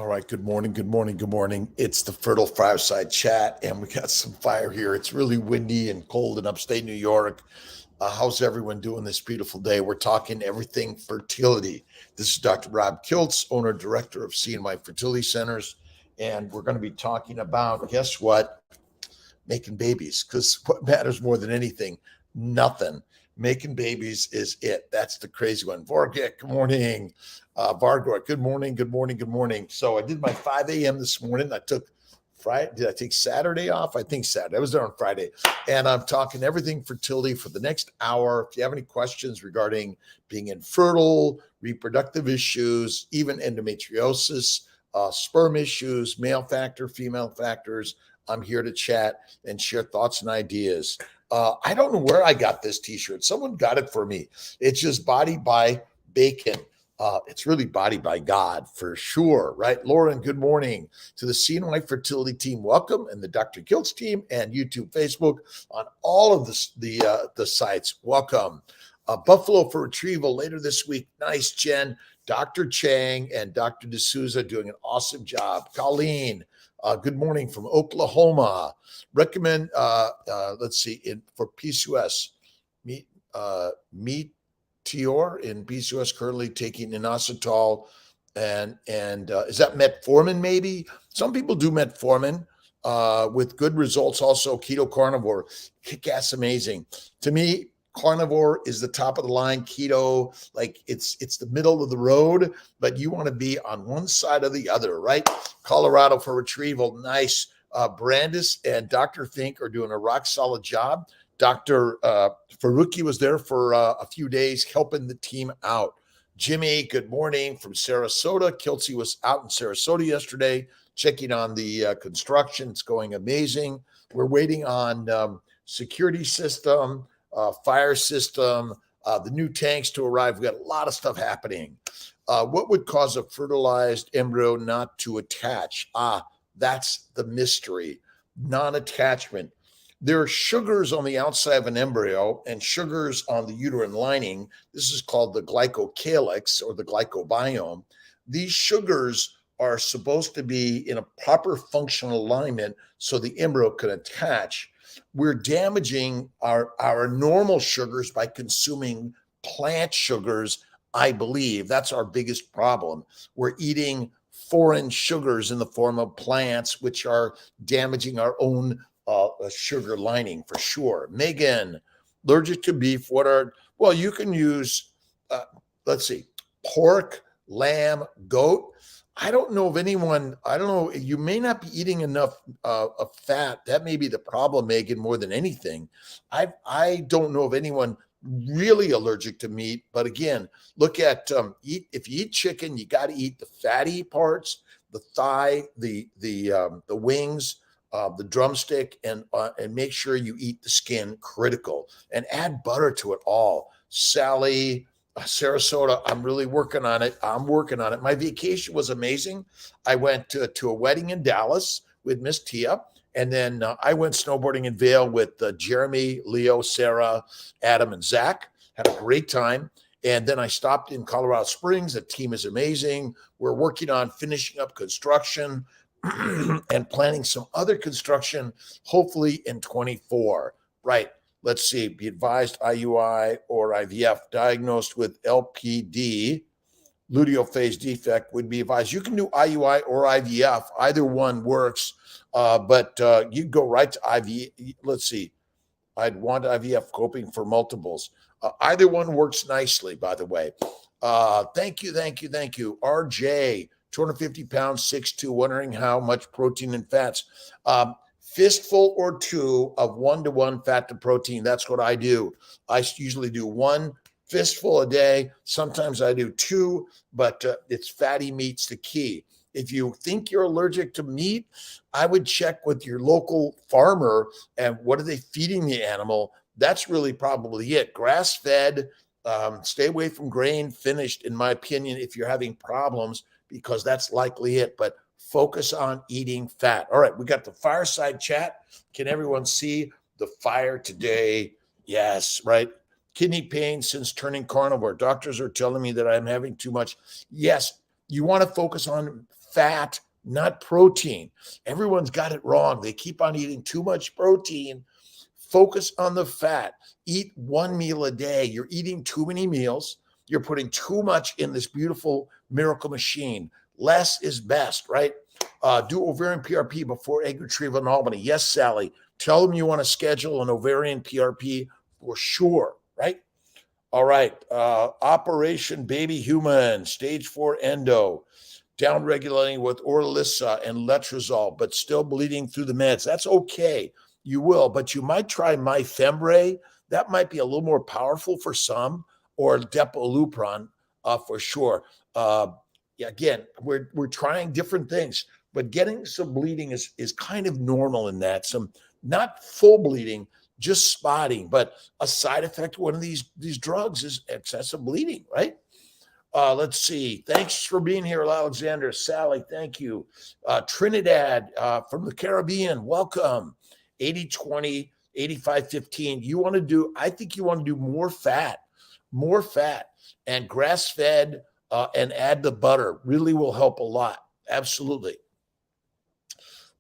All right. Good morning. Good morning. Good morning. It's the Fertile Fireside Chat, and we got some fire here. It's really windy and cold in upstate New York. How's everyone doing this beautiful day? We're talking everything fertility. This is Dr. Rob Kiltz, owner director of CNY Fertility Centers, and we're going to be talking about guess what? Making babies. Because what matters more than anything? Nothing. Making babies is it. That's the crazy one. Vorgek, good morning. Vargor, good morning, good morning, good morning. So I did my 5 a.m. this morning. I took Friday. Did I take Saturday off? I think Saturday. I was there on Friday. And I'm talking everything fertility for the next hour. If you have any questions regarding being infertile, reproductive issues, even endometriosis, sperm issues, male factor, female factors, I'm here to chat and share thoughts and ideas. I don't know where I got this t-shirt. Someone got it for me. It's just Body by Bacon. It's really Body by God for sure, right? Lauren, good morning to the CNY Fertility team. Welcome, and the Dr. Kiltz team and YouTube, Facebook, on all of the sites. Welcome. Buffalo for Retrieval later this week. Nice, Jen. Dr. Chang and Dr. D'Souza doing an awesome job. Colleen, good morning from Oklahoma. Recommend, let's see, for PCOS, Meteor in PCOS currently taking inositol and is that metformin maybe? Some people do metformin with good results. Also, keto carnivore, kick-ass amazing. To me, carnivore is the top of the line. Keto, like it's the middle of the road, but you want to be on one side or the other, right? Colorado for Retrieval, nice. Brandis and Dr. Fink are doing a rock solid job. Dr. Faruqi was there for a few days helping the team out. Jimmy, good morning from Sarasota. Kelsey was out in Sarasota yesterday checking on the construction. It's going amazing. We're waiting on security system, fire system, the new tanks to arrive. We got a lot of stuff happening. What would cause a fertilized embryo not to attach? That's the mystery. Non-attachment. There are sugars on the outside of an embryo and sugars on the uterine lining. This is called the glycocalyx or the glycobiome. These sugars are supposed to be in a proper functional alignment so the embryo can attach. We're damaging our normal sugars by consuming plant sugars, I believe. That's our biggest problem. We're eating foreign sugars in the form of plants, which are damaging our own sugar lining for sure. Megan, allergic to beef. Well, you can use, let's see, pork, lamb, goat. I don't know, you may not be eating enough of fat. That may be the problem, Megan, more than anything. I don't know of anyone really allergic to meat, but again, look at if you eat chicken, you got to eat the fatty parts, the thigh, the wings, the drumstick, and make sure you eat the skin, critical, and add butter to it all. Sally, Sarasota, I'm really working on it. My vacation was amazing. I went to a wedding in Dallas with Miss Tia, and then I went snowboarding in Vail with Jeremy, Leo, Sarah, Adam, and Zach. Had a great time. And then I stopped in Colorado Springs. The team is amazing. We're working on finishing up construction and planning some other construction, hopefully in 24. Right. Let's see. Be advised IUI or IVF diagnosed with LPD, luteal phase defect, would be advised. You can do IUI or IVF. Either one works. But you go right to IVF. Let's see. I'd want IVF coping for multiples. Either one works nicely, by the way. Thank you. RJ, 250 pounds, 6'2", wondering how much protein and fats. Fistful or two of 1-to-1 fat to protein. That's what I do. I usually do one fistful a day. Sometimes I do two, but it's fatty meat's the key. If you think you're allergic to meat, I would check with your local farmer and what are they feeding the animal? That's really probably it. Grass-fed, stay away from grain finished, in my opinion, if you're having problems, because that's likely it. But focus on eating fat. All right, we got the fireside chat. Can everyone see the fire today? Yes, right. Kidney pain since turning carnivore. Doctors are telling me that I'm having too much. Yes, you want to focus on fat, not protein. Everyone's got it wrong. They keep on eating too much protein. Focus on the fat. Eat one meal a day. You're eating too many meals. You're putting too much in this beautiful miracle machine. Less is best, right? Do ovarian PRP before egg retrieval in Albany. Yes, Sally. Tell them you want to schedule an ovarian PRP for sure, right? All right. Operation Baby Human, stage 4 endo, down regulating with Orlissa and Letrozole, but still bleeding through the meds. That's okay. You will, but you might try Myfembree. That might be a little more powerful for some, or Depo-Lupron for sure. Again, we're trying different things, but getting some bleeding is kind of normal in that. Some not full bleeding, just spotting, but a side effect of one of these drugs is excessive bleeding, right? Let's see. Thanks for being here, Alexander. Sally, thank you. Trinidad from the Caribbean, welcome. 80-20, 85-15. I think you want to do more fat, and grass-fed and add the butter. Really will help a lot. Absolutely.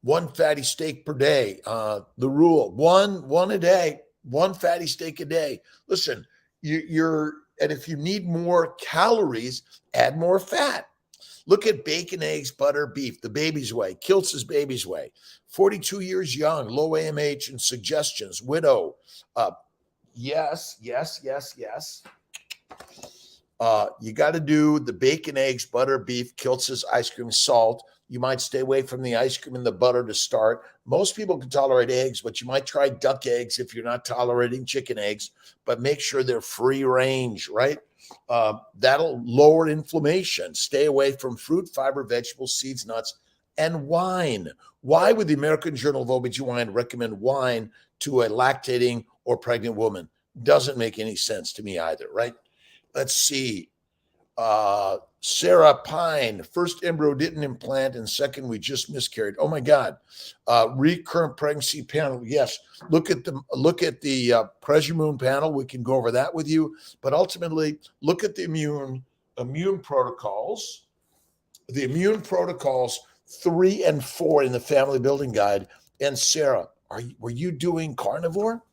One fatty steak per day. The rule, one a day, one fatty steak a day. Listen, and if you need more calories, add more fat. Look at bacon, eggs, butter, beef, the baby's way, Kiltz's baby's way. 42 years young, low AMH and suggestions, widow. Yes. You got to do the bacon, eggs, butter, beef, Kiltz's ice cream, salt. You might stay away from the ice cream and the butter to start. Most people can tolerate eggs, but you might try duck eggs if you're not tolerating chicken eggs, but make sure they're free range, right? That'll lower inflammation. Stay away from fruit, fiber, vegetables, seeds, nuts, and wine. Why would the American Journal of OBGYN recommend wine to a lactating or pregnant woman? Doesn't make any sense to me either, right? Let's see. Sarah Pine, first embryo didn't implant, and second, we just miscarried. Oh my God. Recurrent pregnancy panel. Yes. Look at the Presumoon panel. We can go over that with you. But ultimately, look at the immune protocols. The immune protocols 3 and 4 in the family building guide. And Sarah, were you doing carnivore?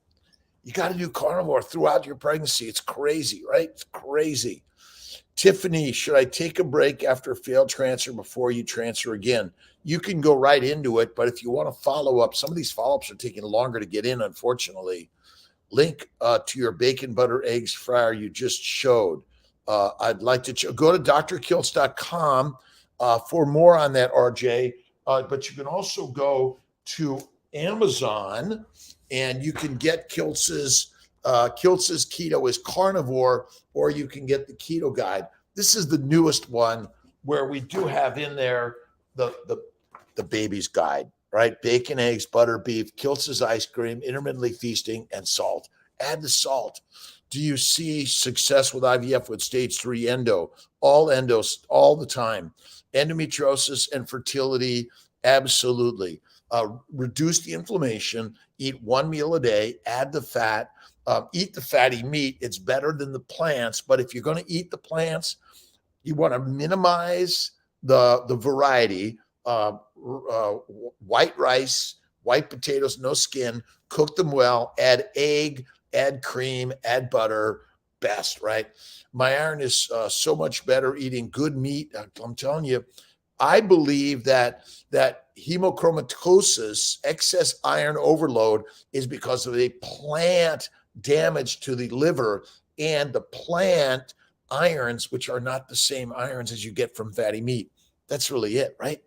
You got to do carnivore throughout your pregnancy. It's crazy, right? It's crazy. Tiffany, should I take a break after a failed transfer before you transfer again? You can go right into it, but if you want to follow up, some of these follow-ups are taking longer to get in, unfortunately. Link to your bacon, butter, eggs fryer you just showed. I'd like to go to drkiltz.com for more on that, RJ. But you can also go to Amazon and you can get Kiltz's keto is carnivore, or you can get the keto guide. This is the newest one where we do have in there the baby's guide, right? Bacon, eggs, butter, beef, Kiltz's ice cream, intermittently feasting, and salt. Add the salt. Do you see success with IVF with stage 3 endo? All endos, all the time. Endometriosis and fertility, absolutely. Reduce the inflammation, eat one meal a day, add the fat, eat the fatty meat. It's better than the plants, but if you're going to eat the plants, you want to minimize the variety. White rice, white potatoes, no skin, cook them well, add egg, add cream, add butter, best, right? My iron is so much better eating good meat. I'm telling you, I believe that hemochromatosis, excess iron overload, is because of a plant damage to the liver and the plant irons, which are not the same irons as you get from fatty meat. That's really it, right?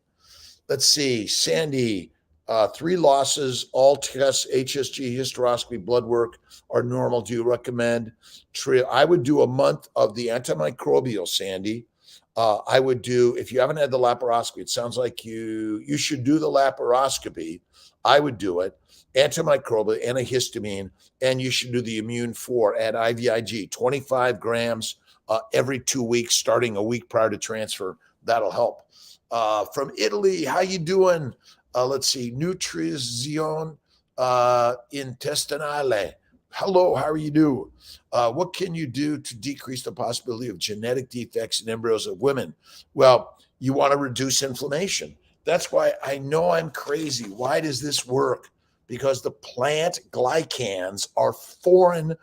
Let's see. Sandy, 3 losses, all tests, HSG, hysteroscopy, blood work are normal. Do you recommend? I would do a month of the antimicrobial, Sandy. I would do, if you haven't had the laparoscopy, it sounds like you should do the laparoscopy. I would do it. Antimicrobial, antihistamine, and you should do the immune 4 at IVIG, 25 grams every 2 weeks, starting a week prior to transfer. That'll help. From Italy, how you doing? Let's see, Nutrizione Intestinale. Hello, how are you doing? What can you do to decrease the possibility of genetic defects in embryos of women? Well, You want to reduce inflammation. That's why I know I'm crazy. Why does this work? Because the plant glycans are foreign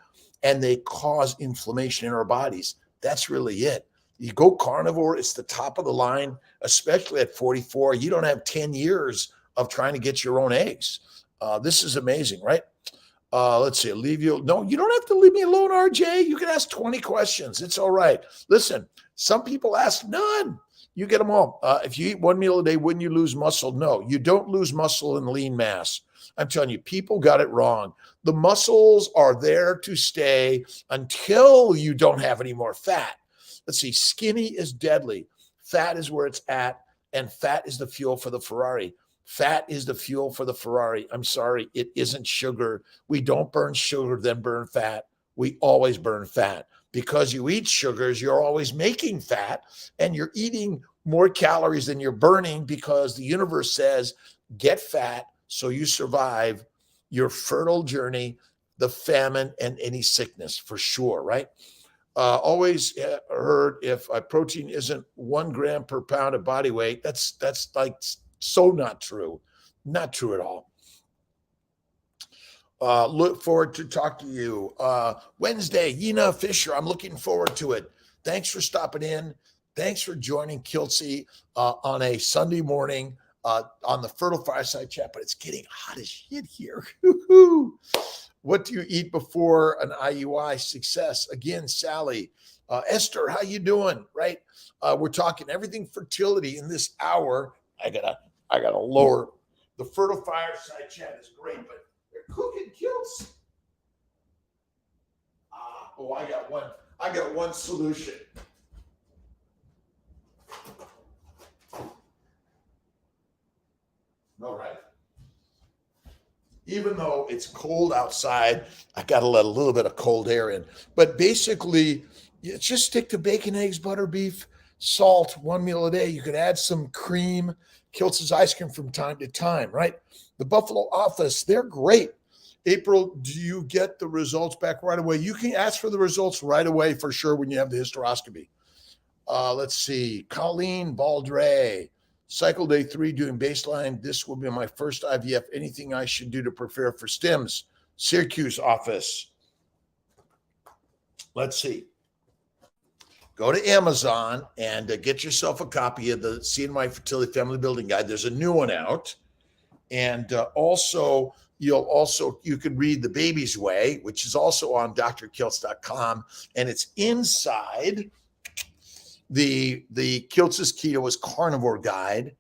and they cause inflammation in our bodies. That's really it. You go carnivore, it's the top of the line, especially at 44. You don't have 10 years of trying to get your own eggs. This is amazing, right? Let's see, leave you. No, you don't have to leave me alone, RJ. You can ask 20 questions. It's all right. Listen, some people ask none. You get them all. If you eat one meal a day, wouldn't you lose muscle? No, you don't lose muscle in lean mass. I'm telling you, people got it wrong. The muscles are there to stay until you don't have any more fat. Let's see, skinny is deadly. Fat is where it's at, and fat is the fuel for the Ferrari. Fat is the fuel for the Ferrari. I'm sorry, it isn't sugar. We don't burn sugar, then burn fat. We always burn fat. Because you eat sugars, you're always making fat, and you're eating more calories than you're burning because the universe says, get fat so you survive your fertile journey, the famine, and any sickness for sure, right? Always heard if a protein isn't 1 gram per pound of body weight, that's like so not true. Not true at all. Look forward to talk to you Wednesday. Yina Fisher, I'm looking forward to it. Thanks for stopping in. Thanks for joining Kiltz on a Sunday morning on the Fertile Fireside Chat, but it's getting hot as shit here. What do you eat before an IUI? Success. Again, Sally. Esther, how you doing? Right? We're talking everything fertility in this hour. I gotta lower. The Fertile Fireside Chat is great, but they're cooking kiltz. I got one solution. All right. Even though it's cold outside, I got to let a little bit of cold air in. But basically, you just stick to bacon, eggs, butter, beef, salt, 1 meal a day. You could add some cream, Kiltz's ice cream from time to time, right? The Buffalo office, they're great. April, do you get the results back right away? You can ask for the results right away for sure when you have the hysteroscopy. Let's see. Colleen Baldray. Cycle day 3 doing baseline. This will be my first IVF. Anything I should do to prepare for STIMS? Syracuse office. Let's see. Go to Amazon and get yourself a copy of the CNY Fertility Family Building Guide. There's a new one out. And also, you can read The Baby's Way, which is also on drkiltz.com. And it's inside the Kiltz's Keto is Carnivore Guide.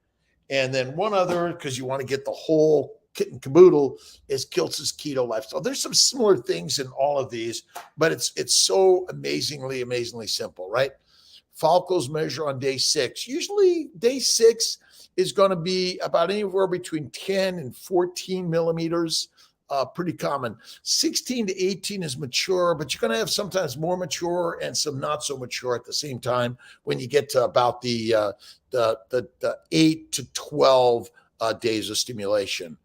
And then one other, because you want to get the whole kit and caboodle, is Kiltz's Keto Lifestyle. There's some similar things in all of these, but it's so amazingly simple, right? Follicles measure on day 6. Usually day 6 is going to be about anywhere between 10 and 14 millimeters. Pretty common. 16 to 18 is mature, but you're going to have sometimes more mature and some not so mature at the same time when you get to about the 8 to 12 days of stimulation.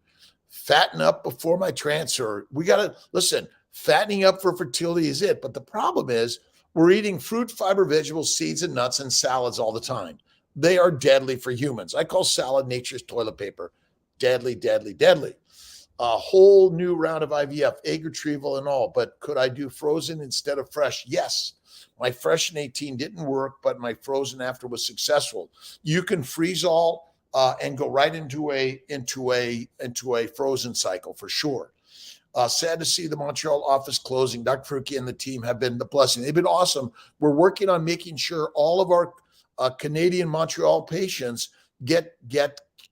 Fatten up before my transfer. We got to listen. Fattening up for fertility is it, but the problem is we're eating fruit, fiber, vegetables, seeds, and nuts and salads all the time. They are deadly for humans. I call salad nature's toilet paper. Deadly, deadly, deadly. A whole new round of IVF, egg retrieval and all. But could I do frozen instead of fresh? Yes. My fresh in 18 didn't work, but my frozen after was successful. You can freeze all and go right into a frozen cycle for sure. Sad to see the Montreal office closing. Dr. Fruki and the team have been the blessing. They've been awesome. We're working on making sure all of our Canadian Montreal patients get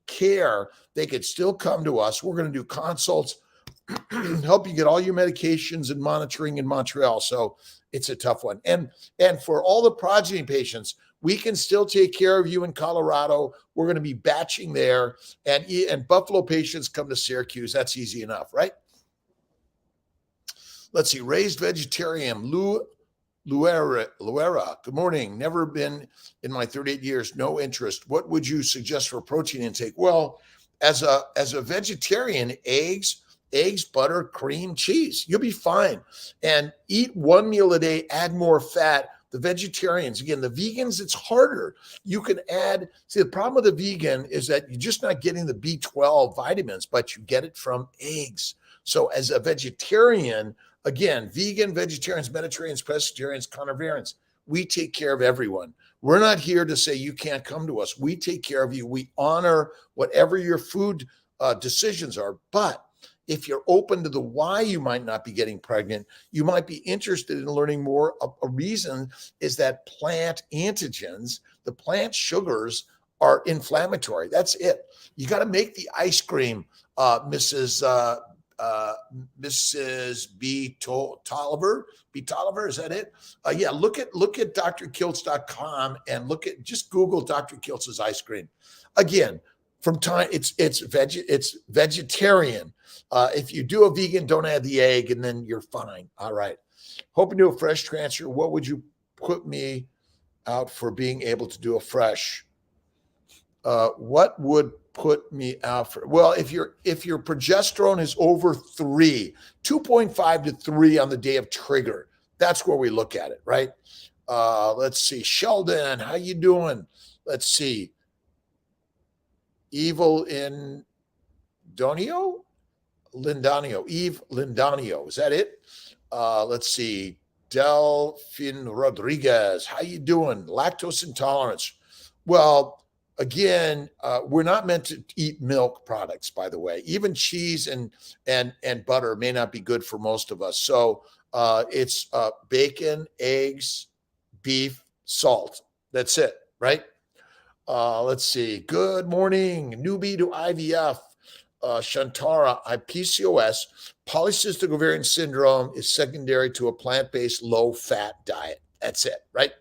care. They could still come to us. We're going to do consults, help you get all your medications and monitoring in Montreal. So it's a tough one. And for all the progeny patients, we can still take care of you in Colorado. We're going to be batching there, and Buffalo patients come to Syracuse. That's easy enough, right? Let's see. Raised vegetarian, Luera, good morning. Never been in my 38 years, no interest. What would you suggest for protein intake? Well, as a vegetarian, eggs, butter, cream, cheese, you'll be fine. And eat 1 meal a day, add more fat. The vegetarians, again, the vegans, it's harder. You can add, see, the problem with the vegan is that you're just not getting the B12 vitamins, but you get it from eggs. So as a vegetarian, again, vegan, vegetarians, Mediterraneans, pescatarians, carnivores, we take care of everyone. We're not here to say you can't come to us. We take care of you. We honor whatever your food decisions are. But if you're open to the why you might not be getting pregnant, you might be interested in learning more. A reason is that plant antigens, the plant sugars, are inflammatory. That's it. You got to make the ice cream, Mrs. B. Tolliver. B. Tolliver, is that it? Yeah, look at drkiltz.com and just Google Dr. Kiltz's ice cream. Again, from time, it's vegetarian. If you do a vegan, don't add the egg, and then you're fine. All right. Hoping to do a fresh transfer. What would you put me out for being able to do a fresh? What would put me out for? Well, if your progesterone is over 2.5 to 3 on the day of trigger, that's where we look at it, right? Let's see. Sheldon, how you doing? Let's see. Evil in Donio? Lindanio. Eve Lindanio. Is that it? Let's see. Delphin Rodriguez. How you doing? Lactose intolerance. Well, again, we're not meant to eat milk products, by the way. Even cheese and butter may not be good for most of us. So it's bacon, eggs, beef, salt. That's it, right? Let's see. Good morning. Newbie to IVF. Shantara, PCOS. Polycystic ovarian syndrome is secondary to a plant-based low-fat diet. That's it, right?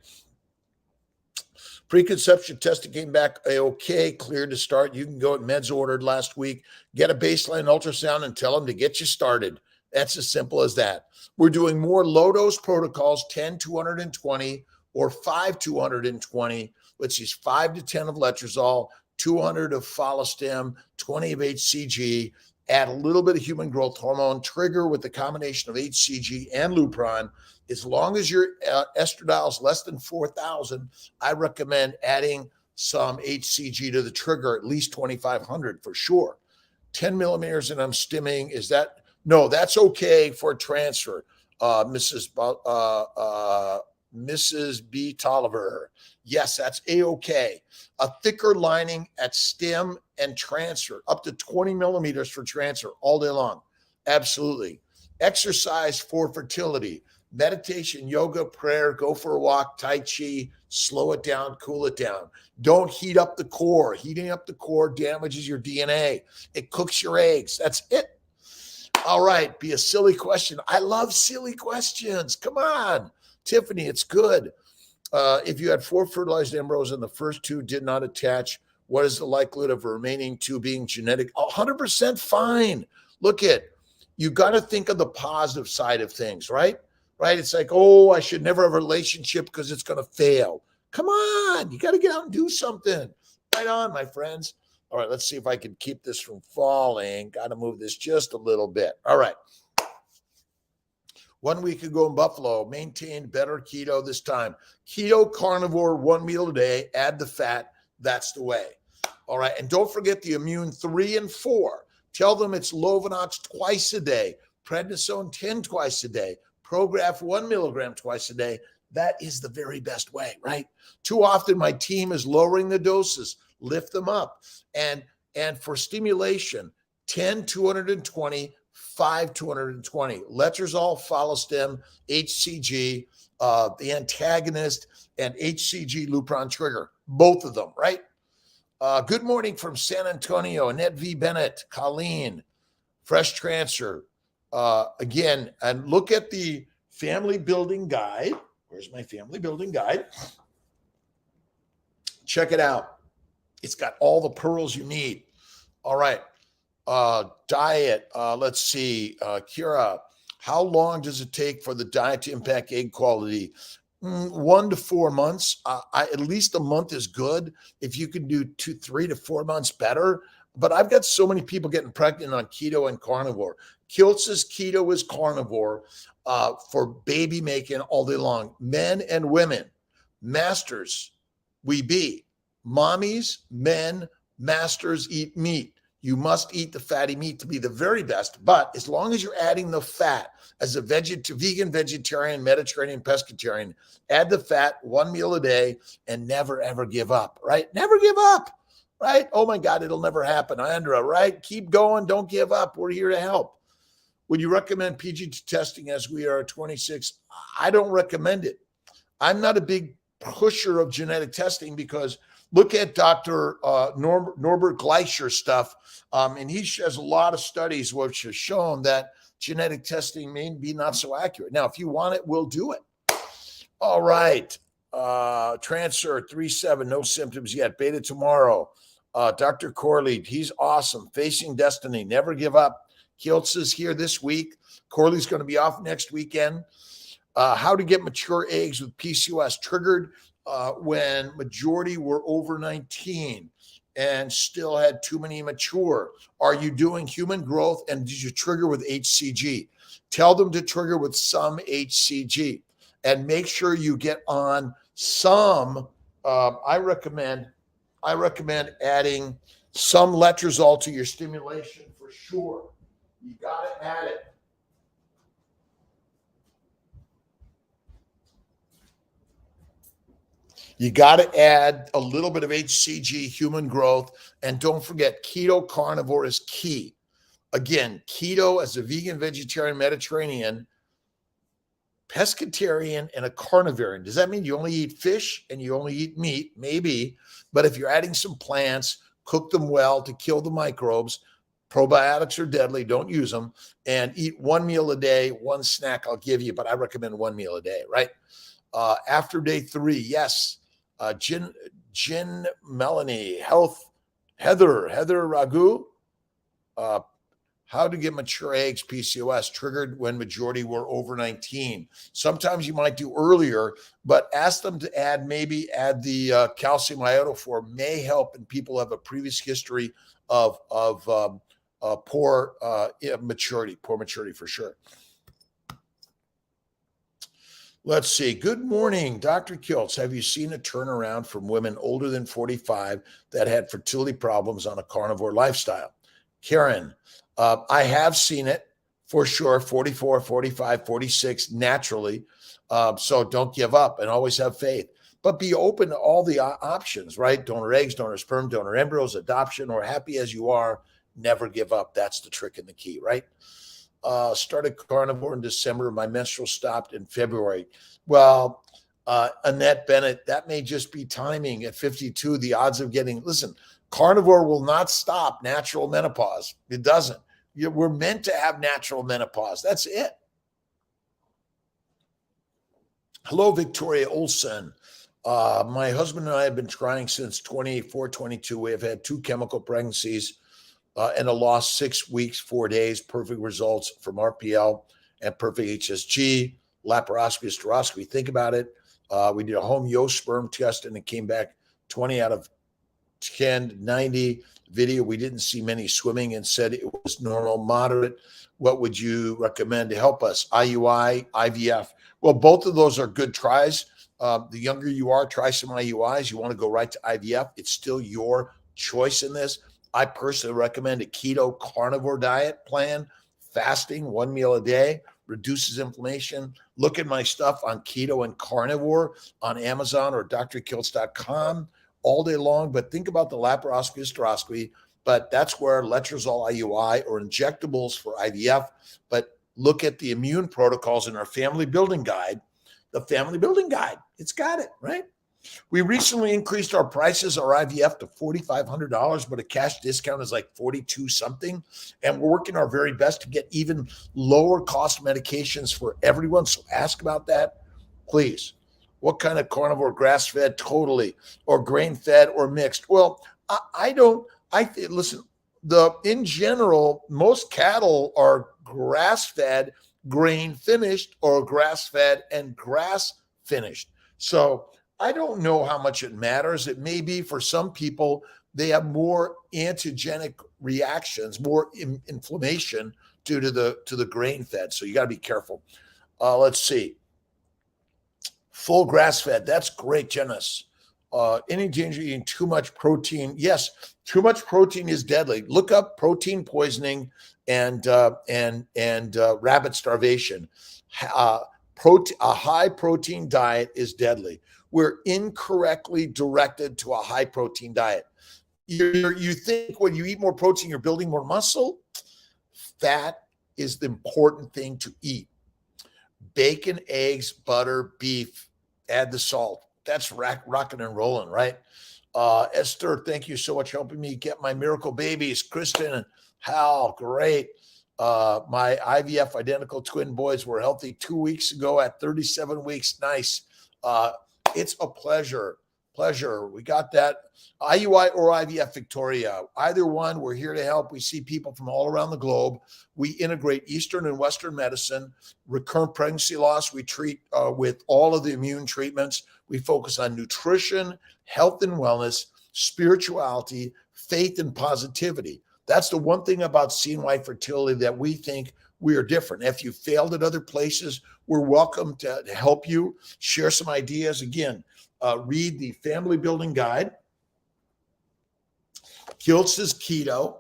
Preconception testing came back okay, cleared to start. You can go at meds ordered last week, get a baseline ultrasound and tell them to get you started. That's as simple as that. We're doing more low-dose protocols, 10, 220, or 5, 220, which is 5 to 10 of letrozole, 200 of follistim, 20 of HCG, add a little bit of human growth hormone, trigger with the combination of HCG and Lupron. As long as your estradiol is less than 4,000, I recommend adding some HCG to the trigger, at least 2,500 for sure. 10 millimeters and I'm stimming. Is that? No, that's okay for transfer. Mrs. B. Tolliver. Yes, that's A-okay. A thicker lining at stem and transfer, up to 20 millimeters for transfer all day long. Absolutely. Exercise for fertility, meditation, yoga, prayer, go for a walk, Tai Chi, slow it down, cool it down. Don't heat up the core. Heating up the core damages your DNA. It cooks your eggs. That's it. All right, be a silly question. I love silly questions. Come on. Tiffany, it's good. If you had 4 fertilized embryos and the first 2 did not attach, what is the likelihood of the remaining 2 being genetic? 100% fine. Look at, you got to think of the positive side of things, right? Right? It's like, oh, I should never have a relationship because it's going to fail. Come on, you got to get out and do something. Right on, my friends. All right, let's see if I can keep this from falling. Got to move this just a little bit. All right. 1 week ago in Buffalo, maintained better keto this time. Keto carnivore, 1 meal a day, add the fat. That's the way. All right. And don't forget the immune 3 and 4. Tell them it's Lovenox twice a day, prednisone 10 twice a day, Prograf 1 milligram twice a day. That is the very best way, right? Too often my team is lowering the doses, lift them up. And for stimulation, 10, 220, 5, 220. Letrozole, follistim, HCG, the antagonist, and HCG Lupron trigger. Both of them, right? Good morning from San Antonio. Annette V. Bennett, Colleen, Fresh Transfer. Again, and look at the family building guide. Where's my family building guide? Check it out. It's got all the pearls you need. All right. Diet. Let's see. Kira, how long does it take for the diet to impact egg quality? 1 to 4 months. At least a month is good. If you can do 3 to 4 months, better. But I've got so many people getting pregnant on keto and carnivore. Kiltz's keto is carnivore for baby making all day long. Men and women, masters, we be. Mommies, men, masters eat meat. You must eat the fatty meat to be the very best. But as long as you're adding the fat as a vegan, vegetarian, Mediterranean, pescatarian, add the fat 1 meal a day and never, ever give up, right? Never give up, right? Oh my God, it'll never happen. Andra, right? Keep going. Don't give up. We're here to help. Would you recommend PGT testing as we are 26? I don't recommend it. I'm not a big pusher of genetic testing because look at Dr. Norbert Gleicher's stuff. And he has a lot of studies which have shown that genetic testing may be not so accurate. Now, if you want it, we'll do it. All right. Transfer 37, no symptoms yet. Beta tomorrow. Dr. Corley, he's awesome. Facing destiny, never give up. Kiltz is here this week. Corley's going to be off next weekend. How to get mature eggs with PCOS triggered when majority were over 19 and still had too many mature. Are you doing human growth and did you trigger with HCG? Tell them to trigger with some HCG and make sure you get on some. I recommend adding some letrozole to your stimulation for sure. You got to add it. You got to add a little bit of HCG, human growth, and don't forget keto carnivore is key. Again, keto as a vegan, vegetarian, Mediterranean, pescatarian, and a carnivorian. Does that mean you only eat fish and you only eat meat? Maybe. But if you're adding some plants, cook them well to kill the microbes. Probiotics are deadly. Don't use them. And eat 1 meal a day. One snack I'll give you, but I recommend 1 meal a day, right? After day 3, yes. Jin Melanie, Health, Heather Ragu. How to get mature eggs, PCOS, triggered when majority were over 19. Sometimes you might do earlier, but ask them to add the calcium iodophore may help in people who have a previous history of poor maturity for sure. Let's see. Good morning, Dr. Kiltz. Have you seen a turnaround from women older than 45 that had fertility problems on a carnivore lifestyle? Karen, I have seen it for sure, 44, 45, 46, naturally. So don't give up and always have faith. But be open to all the options, right? Donor eggs, donor sperm, donor embryos, adoption, or happy as you are, never give up. That's the trick and the key, right? Started carnivore in December. My menstrual stopped in February. Well, Annette Bennett, that may just be timing. At 52, the odds of listen, carnivore will not stop natural menopause. It doesn't. We're meant to have natural menopause. That's it. Hello, Victoria Olson. My husband and I have been trying since 22. We have had 2 chemical pregnancies. And a loss 6 weeks, 4 days, perfect results from RPL and perfect HSG, laparoscopy, hysteroscopy. Think about it. We did a home Yo sperm test and it came back 20 out of 10, 90 video. We didn't see many swimming and said it was normal, moderate. What would you recommend to help us? IUI, IVF. Well, both of those are good tries. The younger you are, try some IUIs. You want to go right to IVF. It's still your choice in this. I personally recommend a keto carnivore diet plan, fasting 1 meal a day, reduces inflammation. Look at my stuff on keto and carnivore on Amazon or drkiltz.com all day long. But think about the laparoscopy, hysteroscopy. But that's where letrozole IUI or injectables for IVF. But look at the immune protocols in our family building guide. The family building guide, it's got it, right? We recently increased our prices, our IVF to $4,500, but a cash discount is like 42 something. And we're working our very best to get even lower cost medications for everyone. So ask about that, please. What kind of carnivore, grass-fed, totally, or grain-fed or mixed? Well, listen, in general, most cattle are grass-fed, grain-finished, or grass-fed and grass-finished. So I don't know how much it matters. It may be for some people, they have more antigenic reactions, more inflammation due to the grain fed. So you got to be careful. Let's see. Full grass fed. That's great, Janice. Any danger eating too much protein? Yes, too much protein is deadly. Look up protein poisoning and rabbit starvation. A high protein diet is deadly. We're incorrectly directed to a high protein diet. You think when you eat more protein, you're building more muscle. Fat is the important thing to eat. Bacon, eggs, butter, beef, add the salt. That's rocking and rolling, right? Esther, thank you so much for helping me get my miracle babies. Kristen and Hal, great. My IVF identical twin boys were healthy 2 weeks ago at 37 weeks. Nice. It's a pleasure. We got that. IUI or IVF Victoria, either one, we're here to help. We see people from all around the globe. We integrate Eastern and Western medicine. Recurrent pregnancy loss, we treat with all of the immune treatments. We focus on nutrition, health and wellness, spirituality, faith, and positivity. That's the one thing about CNY Fertility that we think we are different. If you failed at other places, we're welcome to help you, share some ideas. Again, read the Family Building Guide. Kiltz is keto,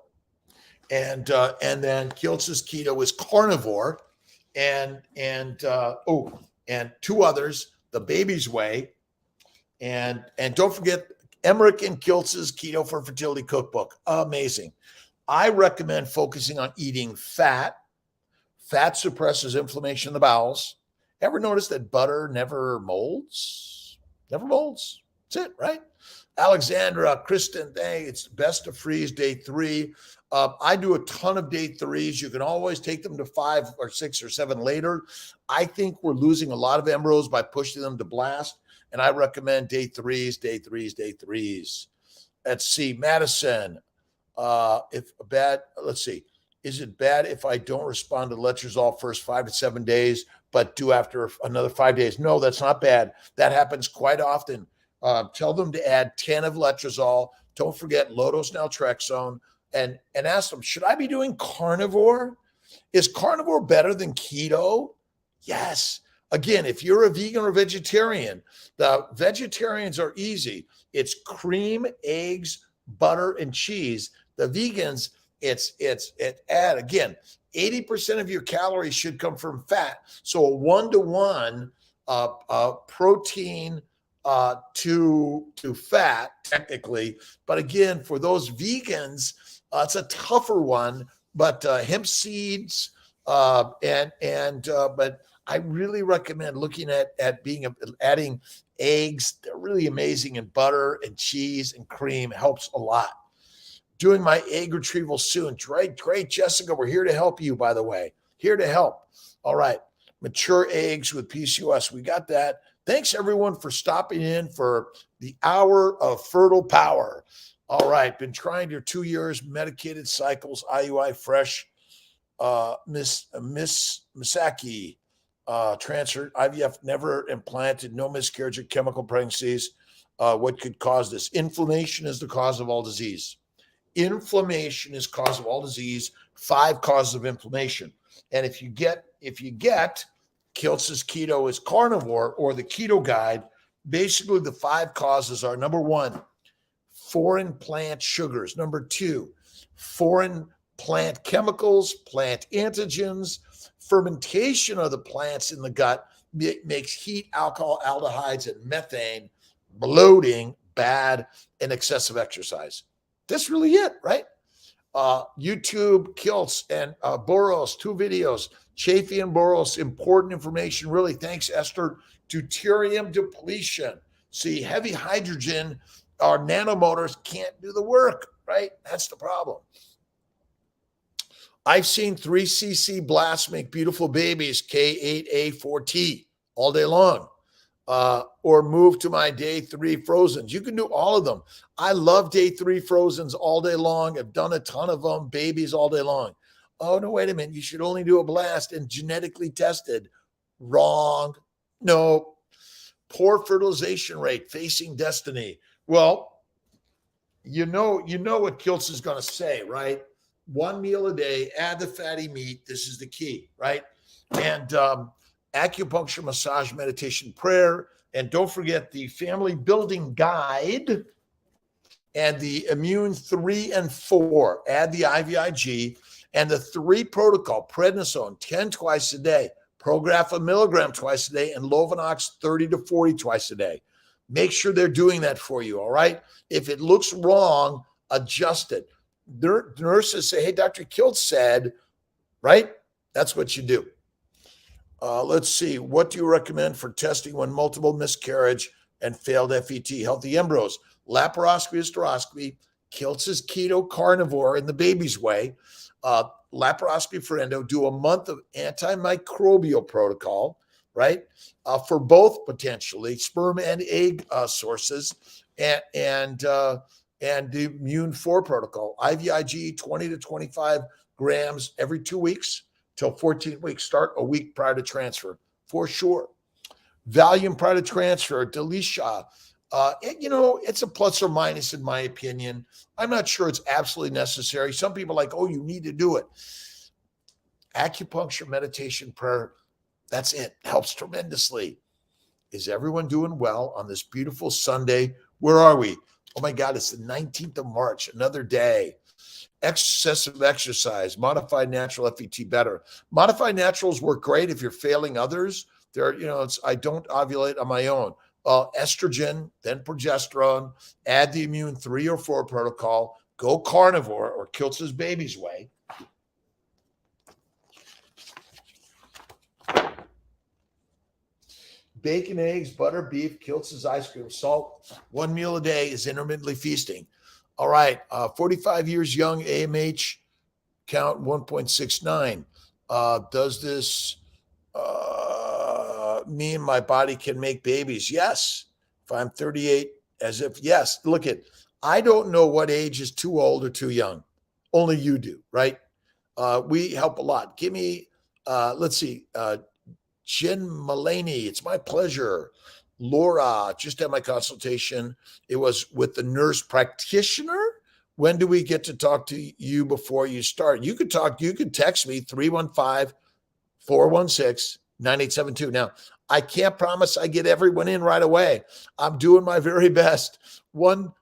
and then Kiltz is keto is carnivore, and two others, The Baby's Way, and don't forget Emmerich and Kiltz's Keto for Fertility Cookbook. Amazing. I recommend focusing on eating fat. Fat suppresses inflammation in the bowels. Ever notice that butter never molds? Never molds. That's it, right? Alexandra, Kristen, hey, it's best to freeze day 3. I do a ton of day 3s. You can always take them to 5 or 6 or 7 later. I think we're losing a lot of embryos by pushing them to blast, and I recommend day 3s, day 3s, day 3s. Let's see, Madison. Let's see. Is it bad if I don't respond to letrozole first 5 to 7 days, but do after another 5 days? No, that's not bad. That happens quite often. Tell them to add 10 of letrozole. Don't forget low-dose naltrexone, and ask them, should I be doing carnivore? Is carnivore better than keto? Yes. Again, if you're a vegan or vegetarian, the vegetarians are easy. It's cream, eggs, butter, and cheese. The vegans, it's add, again, 80% of your calories should come from fat. So a 1-to-1 protein to fat, technically. But again, for those vegans, it's a tougher one. But hemp seeds but I really recommend looking at adding eggs. They're really amazing, and butter and cheese and cream helps a lot. Doing my egg retrieval soon. Great, Jessica. We're here to help you, by the way. Here to help. All right. Mature eggs with PCOS. We got that. Thanks, everyone, for stopping in for the hour of fertile power. All right. Been trying your 2 years, medicated cycles, IUI fresh. Miss Misaki, transferred, IVF never implanted, no miscarriage of chemical pregnancies. What could cause this? Inflammation is the cause of all disease. Inflammation is cause of all disease. 5 causes of inflammation. And if you get Kiltz's Keto is Carnivore or the Keto Guide, basically the 5 causes are: number 1, foreign plant sugars; number 2, foreign plant chemicals, plant antigens; fermentation of the plants in the gut makes heat, alcohol, aldehydes, and methane; bloating, bad; and excessive exercise. That's really it, right? YouTube, Kiltz, and Boros, 2 videos. Chafee and Boros, important information. Really, thanks, Esther. Deuterium depletion. See, heavy hydrogen, our nanomotors can't do the work, right? That's the problem. I've seen 3cc blasts make beautiful babies, K8A4T, all day long. Or move to my day 3 frozens. You can do all of them. I love day 3 frozens all day long. I've done a ton of them, babies all day long. Oh, no, wait a minute. You should only do a blast and genetically tested. Wrong. No. Poor fertilization rate, facing destiny. Well, you know what Kiltz is going to say, right? one meal a day, add the fatty meat. This is the key, right? And acupuncture, massage, meditation, prayer. And don't forget the family building guide and the immune 3 and 4. Add the IVIG and the 3 protocol, prednisone 10 twice a day, Prograf a milligram twice a day, and Lovenox 30 to 40 twice a day. Make sure they're doing that for you, all right? If it looks wrong, adjust it. Nurses say, hey, Dr. Kiltz said, right? That's what you do. Let's see. What do you recommend for testing when multiple miscarriage and failed FET? Healthy embryos, laparoscopy, hysteroscopy, Kiltz is keto carnivore in the baby's way. Laparoscopy for endo, do a month of antimicrobial protocol, right? For both potentially sperm and egg sources, and the immune 4 protocol, IVIG 20 to 25 grams every 2 weeks till 14 weeks. Start a week prior to transfer for sure. Valium prior to transfer, Delisha. It's a plus or minus in my opinion. I'm not sure it's absolutely necessary. Some people are like, oh, you need to do it. Acupuncture, meditation, prayer, that's it. Helps tremendously. Is everyone doing well on this beautiful Sunday? Where are we? Oh my God, it's the 19th of March, another day. Excessive exercise, modified natural FET better. Modified naturals work great if you're failing others. I don't ovulate on my own. Estrogen, then progesterone, add the immune 3 or 4 protocol, go carnivore or Kiltz's baby's way. Bacon, eggs, butter, beef, Kiltz's ice cream, salt. 1 meal a day is intermittently feasting. All right, 45 years young, AMH count 1.69. Does this mean my body can make babies? Yes. If I'm 38, yes. Look I don't know what age is too old or too young. Only you do, right? We help a lot. Give me, let's see, Jen Mulaney, it's my pleasure. Laura, just had my consultation. It was with the nurse practitioner. When do we get to talk to you before you start? You could text me 315-416-9872. Now, I can't promise I get everyone in right away. I'm doing my very best. One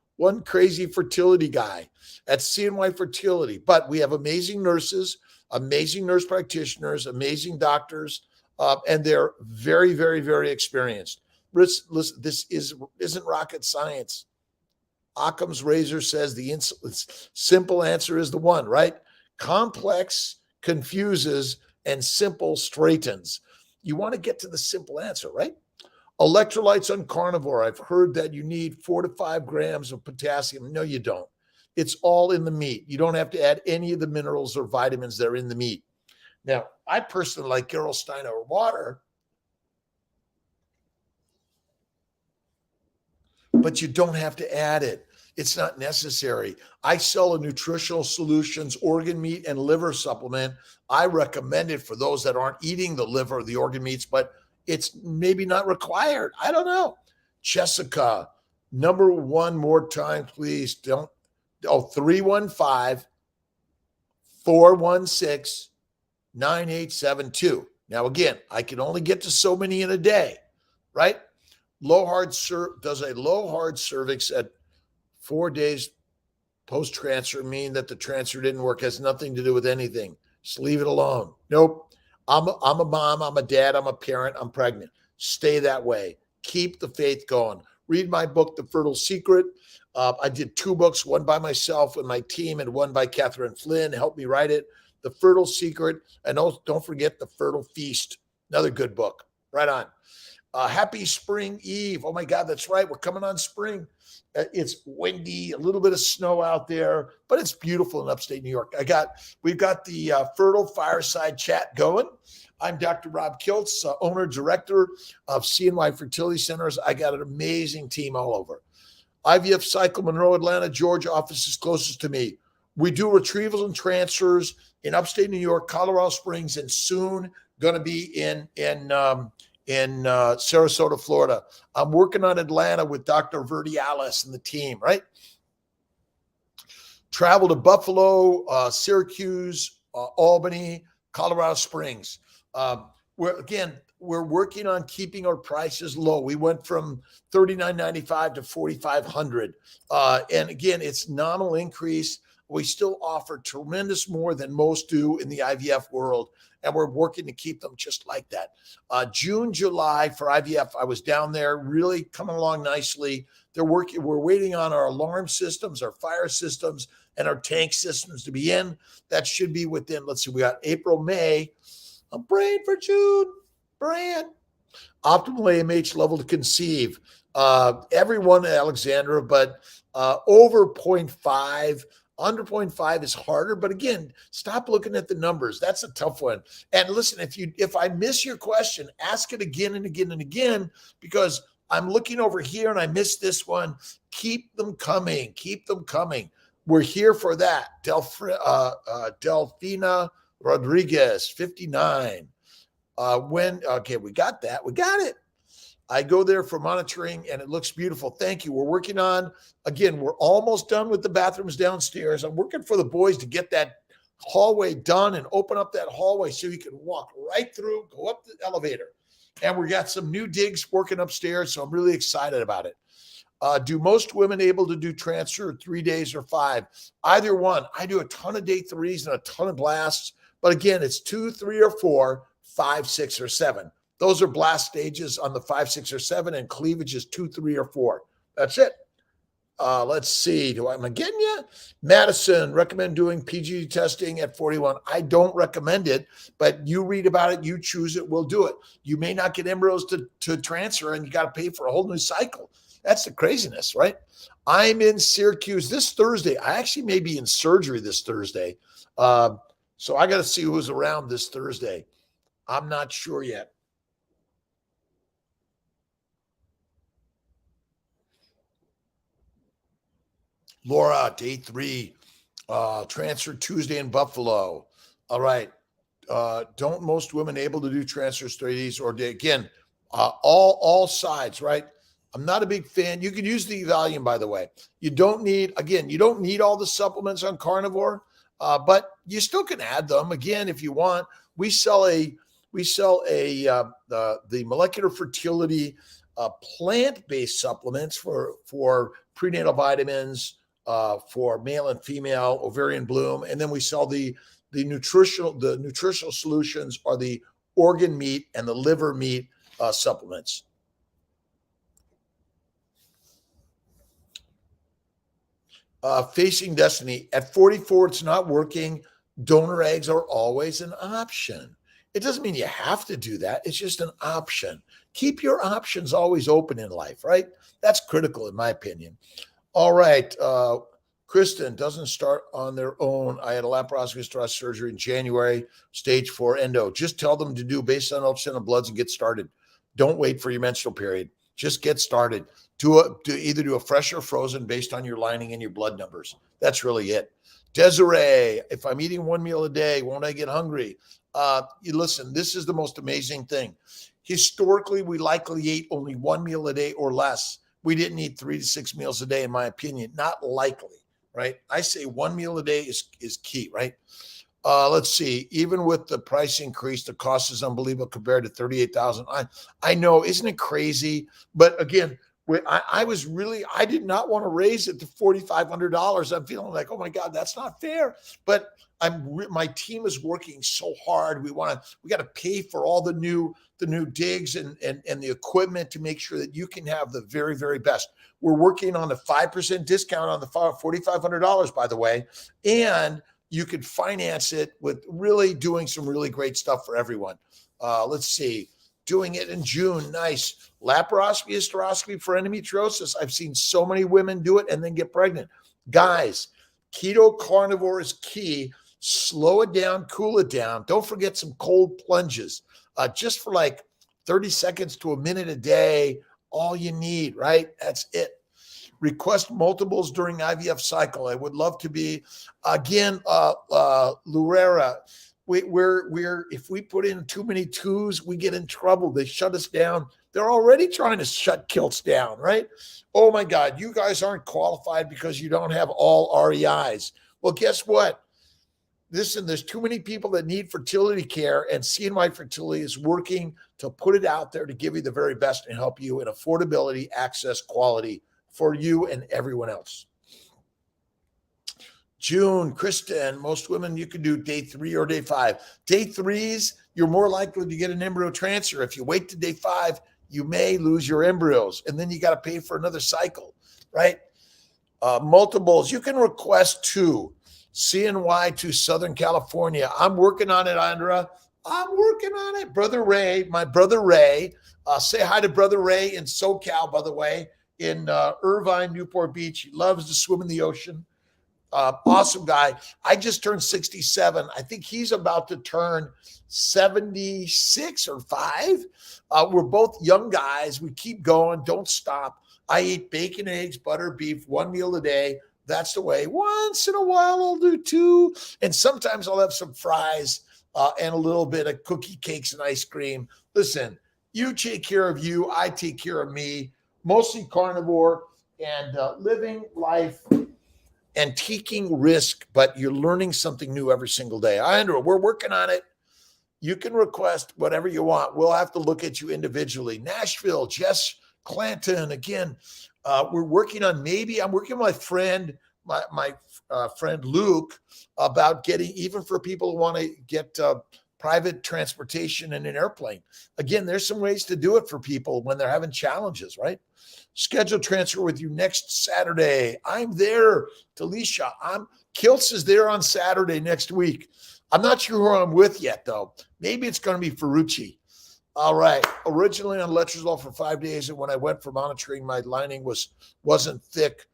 crazy fertility guy at CNY Fertility, but we have amazing nurses, amazing nurse practitioners, amazing doctors, and they're very, very, very experienced. Listen, this isn't rocket science. Occam's razor says the simple answer is the one, right? Complex confuses and simple straightens. You want to get to the simple answer, right? Electrolytes on carnivore. I've heard that you need 4 to 5 grams of potassium. No, you don't. It's all in the meat. You don't have to add any of the minerals or vitamins that are in the meat. Now, I personally like Gerolsteiner water, but you don't have to add it. It's not necessary. I sell a nutritional solutions organ meat and liver supplement. I recommend it for those that aren't eating the liver or the organ meats, but it's maybe not required. I don't know. Jessica, number 1 more time, please. 315-416-9872. Now, again, I can only get to so many in a day, right? Does a low hard cervix at 4 days post-transfer mean that the transfer didn't work? Has nothing to do with anything. Just leave it alone. Nope. I'm a mom. I'm a dad. I'm a parent. I'm pregnant. Stay that way. Keep the faith going. Read my book, The Fertile Secret. I did 2 books, one by myself and my team and one by Catherine Flynn, helped me write it. The Fertile Secret. And don't forget The Fertile Feast. Another good book. Right on. Happy Spring Eve. Oh my God, that's right. We're coming on spring. It's windy, a little bit of snow out there, but it's beautiful in upstate New York. We've got the Fertile Fireside chat going. I'm Dr. Rob Kiltz, owner, director of CNY Fertility Centers. I got an amazing team all over. IVF Cycle, Monroe, Atlanta, Georgia, office is closest to me. We do retrievals and transfers in upstate New York, Colorado Springs, and soon going to be in Sarasota, Florida. I'm working on Atlanta with Dr. Verdialis and the team, right? Travel to Buffalo, Syracuse, Albany, Colorado Springs. We're working on keeping our prices low. We went from $39.95 to $4,500. And again, it's nominal increase. We still offer tremendous more than most do in the IVF world. And we're working to keep them just like that. June, July for IVF, I was down there really coming along nicely. We're waiting on our alarm systems, our fire systems, and our tank systems to be in. That should be within, let's see, we got April, May. I'm praying for June. Brian. Optimal AMH level to conceive. Everyone, Alexandra, but over 0.5, under 0.5 is harder. But again, stop looking at the numbers. That's a tough one. And listen, if I miss your question, ask it again and again and again, because I'm looking over here and I missed this one. Keep them coming. Keep them coming. We're here for that. Delfina Rodriguez, 59. We got that. We got it. I go there for monitoring and it looks beautiful. Thank you. We're working on, again, we're almost done with the bathrooms downstairs. I'm working for the boys to get that hallway done and open up that hallway so you can walk right through, go up the elevator. And we got some new digs working upstairs, so I'm really excited about it. Do most women able to do transfer 3 days or 5? Either one. I do a ton of day 3s and a ton of blasts. But again, it's 2, 3, or 4, 5, 6, or 7. Those are blast stages on the 5, 6, or 7, and cleavage is 2, 3, or 4. That's it. Let's see. Am I getting you? Madison, recommend doing PGD testing at 41. I don't recommend it, but you read about it, you choose it, we'll do it. You may not get embryos to transfer, and you got to pay for a whole new cycle. That's the craziness, right? I'm in Syracuse this Thursday. I actually may be in surgery this Thursday. So I got to see who's around this Thursday. I'm not sure yet. Laura, day 3, transfer Tuesday in Buffalo. All right. Don't most women able to do transfers 3 days or day? Again, all sides, right? I'm not a big fan. You can use the Valium, by the way. You don't need all the supplements on carnivore, but you still can add them again if you want. We sell the molecular fertility plant-based supplements for prenatal vitamins, for male and female ovarian bloom, and then we sell the nutritional solutions are the organ meat and the liver meat supplements. Facing destiny at 44, it's not working. Donor eggs are always an option. It doesn't mean you have to do that. It's just an option. Keep your options always open in life, right? That's critical in my opinion. All right. Kristen, doesn't start on their own. I had a laparoscopy thoracic surgery in January, stage 4 endo. Just tell them to do based on ultrasound of bloods and get started. Don't wait for your menstrual period. Just get started. Either do a fresh or frozen based on your lining and your blood numbers. That's really it. Desiree, if I'm eating 1 meal a day, won't I get hungry? Listen, this is the most amazing thing. Historically, we likely ate only 1 meal a day or less. We didn't eat 3 to 6 meals a day, in my opinion. Not likely, right? I say 1 meal a day is key, right? Let's see. Even with the price increase, the cost is unbelievable compared to $38,000. I know, isn't it crazy? But again, I did not want to raise it to $4,500. I'm feeling like, oh my God, that's not fair. But my team is working so hard. We got to pay for all the new digs and the equipment to make sure that you can have the very, very best. We're working on a 5% discount on the $4,500, by the way, and you could finance it with really doing some really great stuff for everyone. Let's see. Doing it in June. Nice. Laparoscopy, hysteroscopy for endometriosis. I've seen so many women do it and then get pregnant. Guys, keto carnivore is key. Slow it down, cool it down. Don't forget some cold plunges. Just for like 30 seconds to a minute a day, all you need, right? That's it. Request multiples during IVF cycle. I would love to be, again, Lurera. we're if we put in too many twos, we get in trouble. They shut us down. They're already trying to shut kiltz down, right? Oh my God, you guys aren't qualified because you don't have all REIs. Well, guess what? Listen, there's too many people that need fertility care, and CNY Fertility is working to put it out there to give you the very best and help you in affordability, access, quality for you and everyone else. June, Kristen, most women, you can do day 3 or day 5. Day 3s, you're more likely to get an embryo transfer. If you wait to day 5, you may lose your embryos, and then you got to pay for another cycle, right? Multiples, you can request 2. CNY to Southern California. I'm working on it, Andra. I'm working on it. Brother Ray, my brother Ray. Say hi to Brother Ray in SoCal, by the way, in Irvine, Newport Beach. He loves to swim in the ocean. Awesome guy. I just turned 67. I think he's about to turn 76 or 5. We're both young guys. We keep going. Don't stop. I eat bacon, eggs, butter, beef, 1 meal a day. That's the way. Once in a while, I'll do 2. And sometimes I'll have some fries and a little bit of cookie cakes and ice cream. Listen, you take care of you. I take care of me. Mostly carnivore and living life and taking risk, but you're learning something new every single day. Andrew, we're working on it. You can request whatever you want. We'll have to look at you individually. Nashville, Jess Clanton, again, we're working on I'm working with my friend, my friend Luke, about getting, even for people who want to get private transportation in an airplane. Again, there's some ways to do it for people when they're having challenges, right? Schedule transfer with you next Saturday. I'm there, Talisha. Kiltz is there on Saturday next week. I'm not sure who I'm with yet, though. Maybe it's going to be Ferrucci. All right. Originally on letrozole for 5 days, and when I went for monitoring, my lining wasn't thick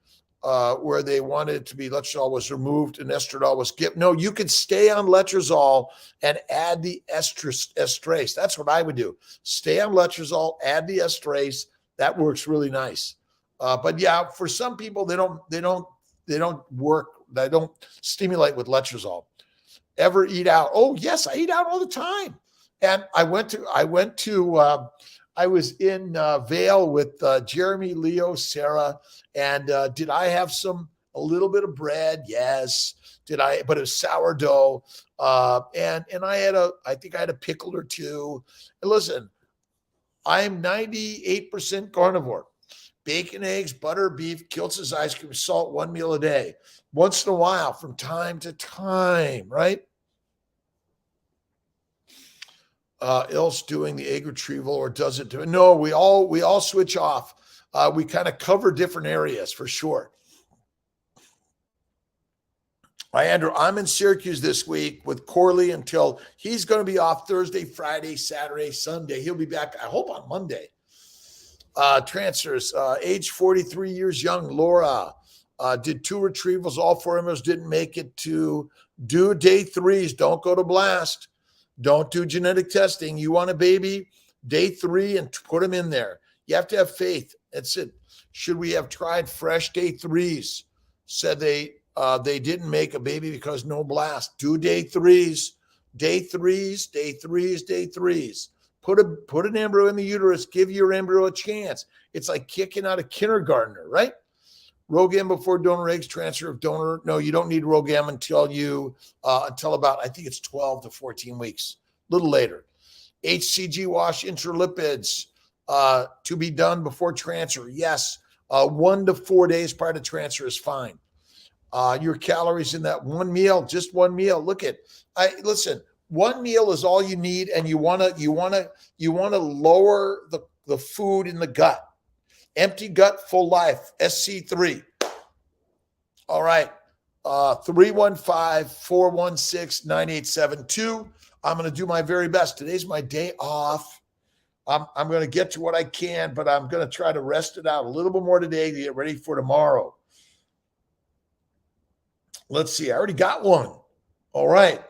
where they wanted it to be. Letrozole was removed and estradiol was given. No, you could stay on letrozole and add the estrase. That's what I would do. Stay on letrozole, add the estrase. That works really nice. But yeah, for some people, they don't work. They don't stimulate with letrozole. Ever eat out? Oh yes, I eat out all the time. And I was in Vail with Jeremy, Leo, Sarah, and did I have a little bit of bread? Yes. Did I? But it was sourdough, and I think I had a pickle or 2. And listen, I'm 98% carnivore. Bacon, eggs, butter, beef, kiltz's ice cream, salt, 1 meal a day. Once in a while, from time to time, right? Else doing the egg retrieval, or does it do it? No, we all switch off. We kind of cover different areas for sure. Andrew, I'm in Syracuse this week with Corley until he's going to be off Thursday, Friday, Saturday, Sunday. He'll be back, I hope, on Monday. Transfers, age 43 years young, Laura, did 2 retrievals. All 4 embryos didn't make it to do day 3s. Don't go to blast. Don't do genetic testing. You want a baby, day 3, and put them in there. You have to have faith. That's it. Should we have tried fresh day 3s? Said they didn't make a baby because no blast. Do day 3s, day 3s, day 3s, day 3s. Put an embryo in the uterus. Give your embryo a chance. It's like kicking out a kindergartner, right? RhoGAM before donor eggs, transfer of donor. No, you don't need RhoGAM until about, I think it's 12 to 14 weeks, a little later. HCG wash, intralipids to be done before transfer. Yes, 1 to 4 days prior to transfer is fine. Your calories in that 1 meal, just 1 meal. Listen, 1 meal is all you need, and you want to lower the food in the gut. Empty gut, full life, SC3. All right. 315-416-9872. I'm going to do my very best. Today's my day off. I'm going to get to what I can, but I'm going to try to rest it out a little bit more today to get ready for tomorrow. Let's see. I already got one. All right.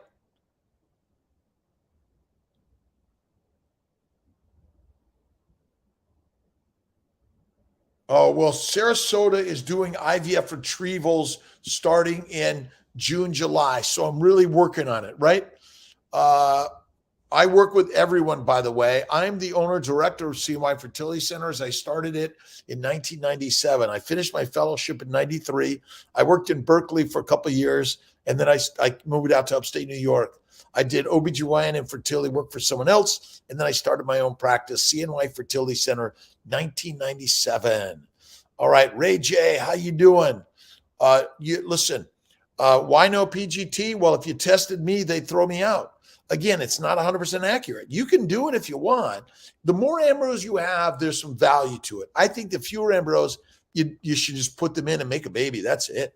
Oh, well, Sarasota is doing IVF retrievals starting in June, July. So I'm really working on it, right? I work with everyone, by the way. I'm the owner director of CNY Fertility Centers. I started it in 1997. I finished my fellowship in 93. I worked in Berkeley for a couple of years, and then I moved out to upstate New York. I did OBGYN and fertility work for someone else, and then I started my own practice, CNY Fertility Center, 1997. All right, Ray J, how you doing? Listen, why no PGT? Well, if you tested me, they'd throw me out. Again, it's not 100% accurate. You can do it if you want. The more embryos you have, there's some value to it. I think the fewer embryos, you should just put them in and make a baby. That's it.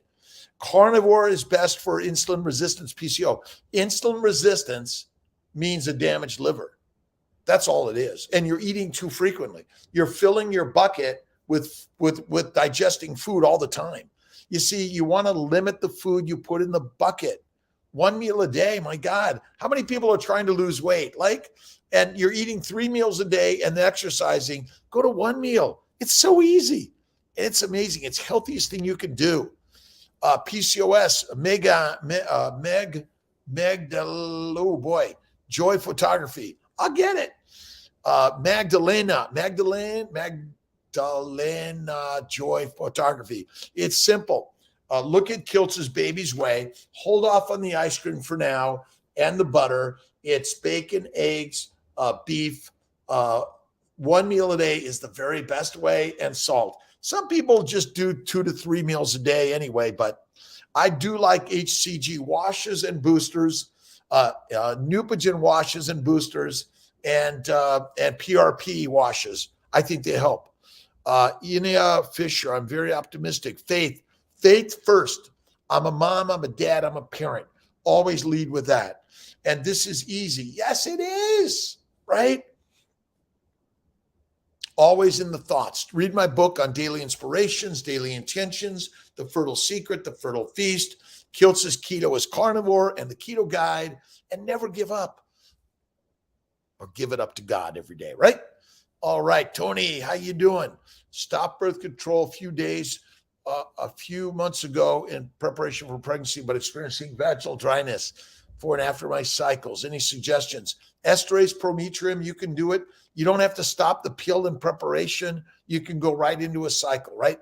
Carnivore is best for insulin resistance PCO. Insulin resistance means a damaged liver. That's all it is. And you're eating too frequently. You're filling your bucket with digesting food all the time. You see, you want to limit the food you put in the bucket. One meal a day, my God. How many people are trying to lose weight? And you're eating 3 meals a day and exercising. Go to one meal. It's so easy. It's amazing. It's the healthiest thing you can do. PCOS, oh boy, Joy Photography. I'll get it. Magdalena Joy Photography. It's simple. Look at Kiltz's Baby's Way. Hold off on the ice cream for now and the butter. It's bacon, eggs, beef. One meal a day is the very best way, and salt. Some people just do 2 to 3 meals a day anyway, but I do like HCG washes and boosters, Neupogen washes and boosters, and PRP washes. I think they help. Inea Fisher, I'm very optimistic. Faith first. I'm a mom, I'm a dad, I'm a parent. Always lead with that. And this is easy. Yes, it is, right? Always in the thoughts. Read my book on daily inspirations, daily intentions, The Fertile Secret, The Fertile Feast, Kiltz's Keto is Carnivore, and The Keto Guide, and never give up. Or give it up to God every day, right? All right, Tony, how you doing? Stop birth control a few months ago in preparation for pregnancy, but experiencing vaginal dryness before and after my cycles. Any suggestions? Esterase Prometrium, you can do it. You don't have to stop the pill in preparation. You can go right into a cycle, right?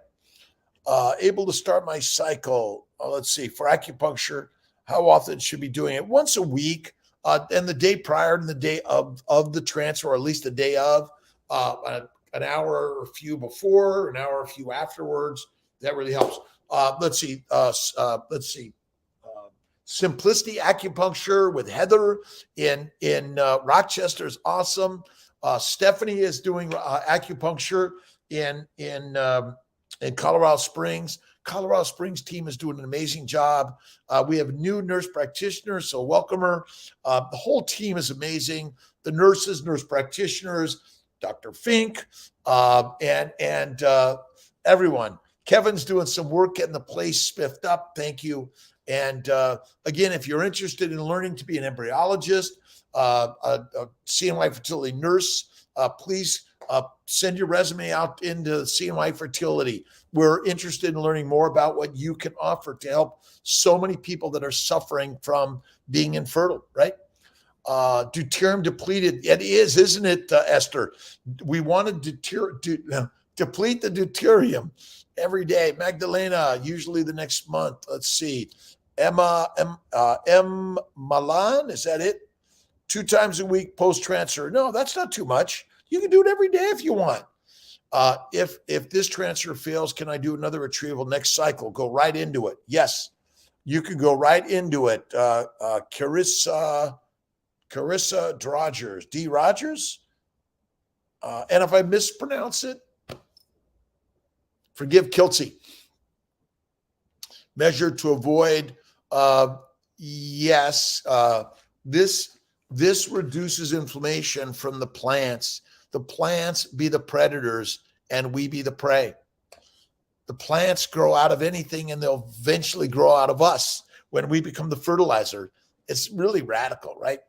Able to start my cycle. Let's see, for acupuncture, how often should be doing it? Once a week, and the day prior to the day of the transfer, or at least the day of, an hour or a few before, an hour or a few afterwards. That really helps. Let's see. Simplicity Acupuncture with Heather in Rochester is awesome. Stephanie is doing acupuncture in Colorado Springs. Colorado Springs team is doing an amazing job. We have a new nurse practitioner, so welcome her. The whole team is amazing. The nurses, nurse practitioners, Dr. Fink, and everyone. Kevin's doing some work getting the place spiffed up. Thank you. And again, if you're interested in learning to be an embryologist, a CNY fertility nurse, please send your resume out into CNY Fertility. We're interested in learning more about what you can offer to help so many people that are suffering from being infertile, right? Deuterium depleted. It is, isn't it, Esther? We want to deplete the deuterium every day. Magdalena, usually the next month. Let's see. Emma, M. Malan, is that it? 2 times a week post-transfer. No, that's not too much. You can do it every day if you want. If this transfer fails, can I do another retrieval next cycle? Go right into it. Yes, you can go right into it. Carissa Rogers, D. Rogers. And if I mispronounce it, forgive Kiltzy. Measure to avoid. Yes, this reduces inflammation from the plants. The plants be the predators and we be the prey. The plants grow out of anything and they'll eventually grow out of us when we become the fertilizer. It's really radical, right?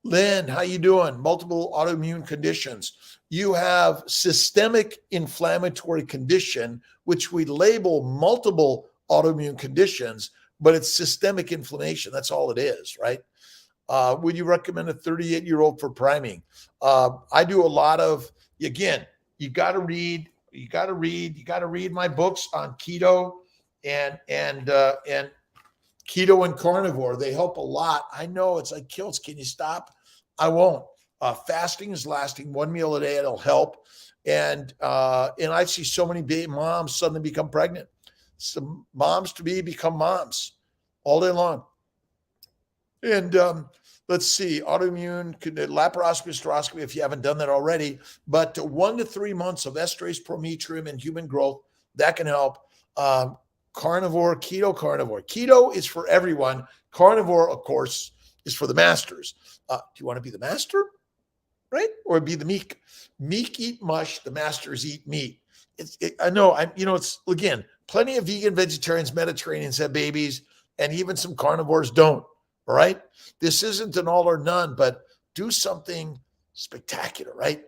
Lynn, how you doing? Multiple autoimmune conditions. You have systemic inflammatory condition, which we label multiple autoimmune conditions, but it's systemic inflammation. That's all it is, right? Would you recommend a 38-year-old for priming? I do a lot of, again, you got to read, you got to read, you got to read my books on keto and keto and carnivore. They help a lot. I know it's like, kiltz, can you stop? I won't. Fasting is lasting 1 meal a day. It'll help. And I see so many moms suddenly become pregnant. Some moms to be become moms all day long. And let's see, autoimmune, laparoscopy, hysteroscopy, if you haven't done that already, but 1 to 3 months of estrase, prometrium, and human growth, that can help. Carnivore, keto, carnivore. Keto is for everyone. Carnivore, of course, is for the masters. Do you want to be the master, right? Or be the meek? Meek eat mush, the masters eat meat. I know, it's, again, plenty of vegan, vegetarians, Mediterraneans have babies, and even some carnivores don't. All right. This isn't an all or none, but do something spectacular, right?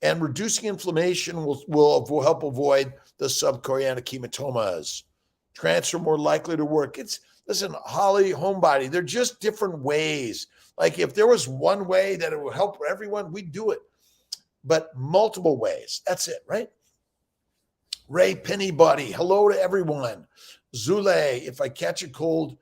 And reducing inflammation will help avoid the subchorionic hematomas. Transfer more likely to work. Listen, Holly, homebody, they're just different ways. Like if there was one way that it would help for everyone, we'd do it. But multiple ways. That's it, right? Ray Pennybody, hello to everyone. Zule, if I catch a cold,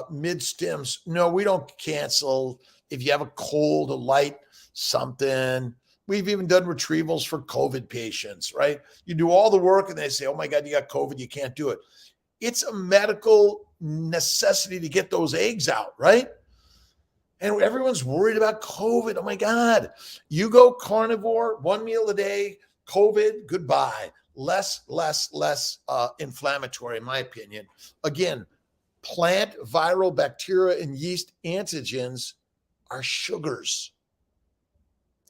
mid-stims. No, we don't cancel. If you have a cold, a light something. We've even done retrievals for COVID patients, right? You do all the work and they say, oh my God, you got COVID, you can't do it. It's a medical necessity to get those eggs out, right? And everyone's worried about COVID. Oh my God. You go carnivore, 1 meal a day, COVID, goodbye. Less inflammatory, in my opinion. Again, plant viral bacteria and yeast antigens are sugars.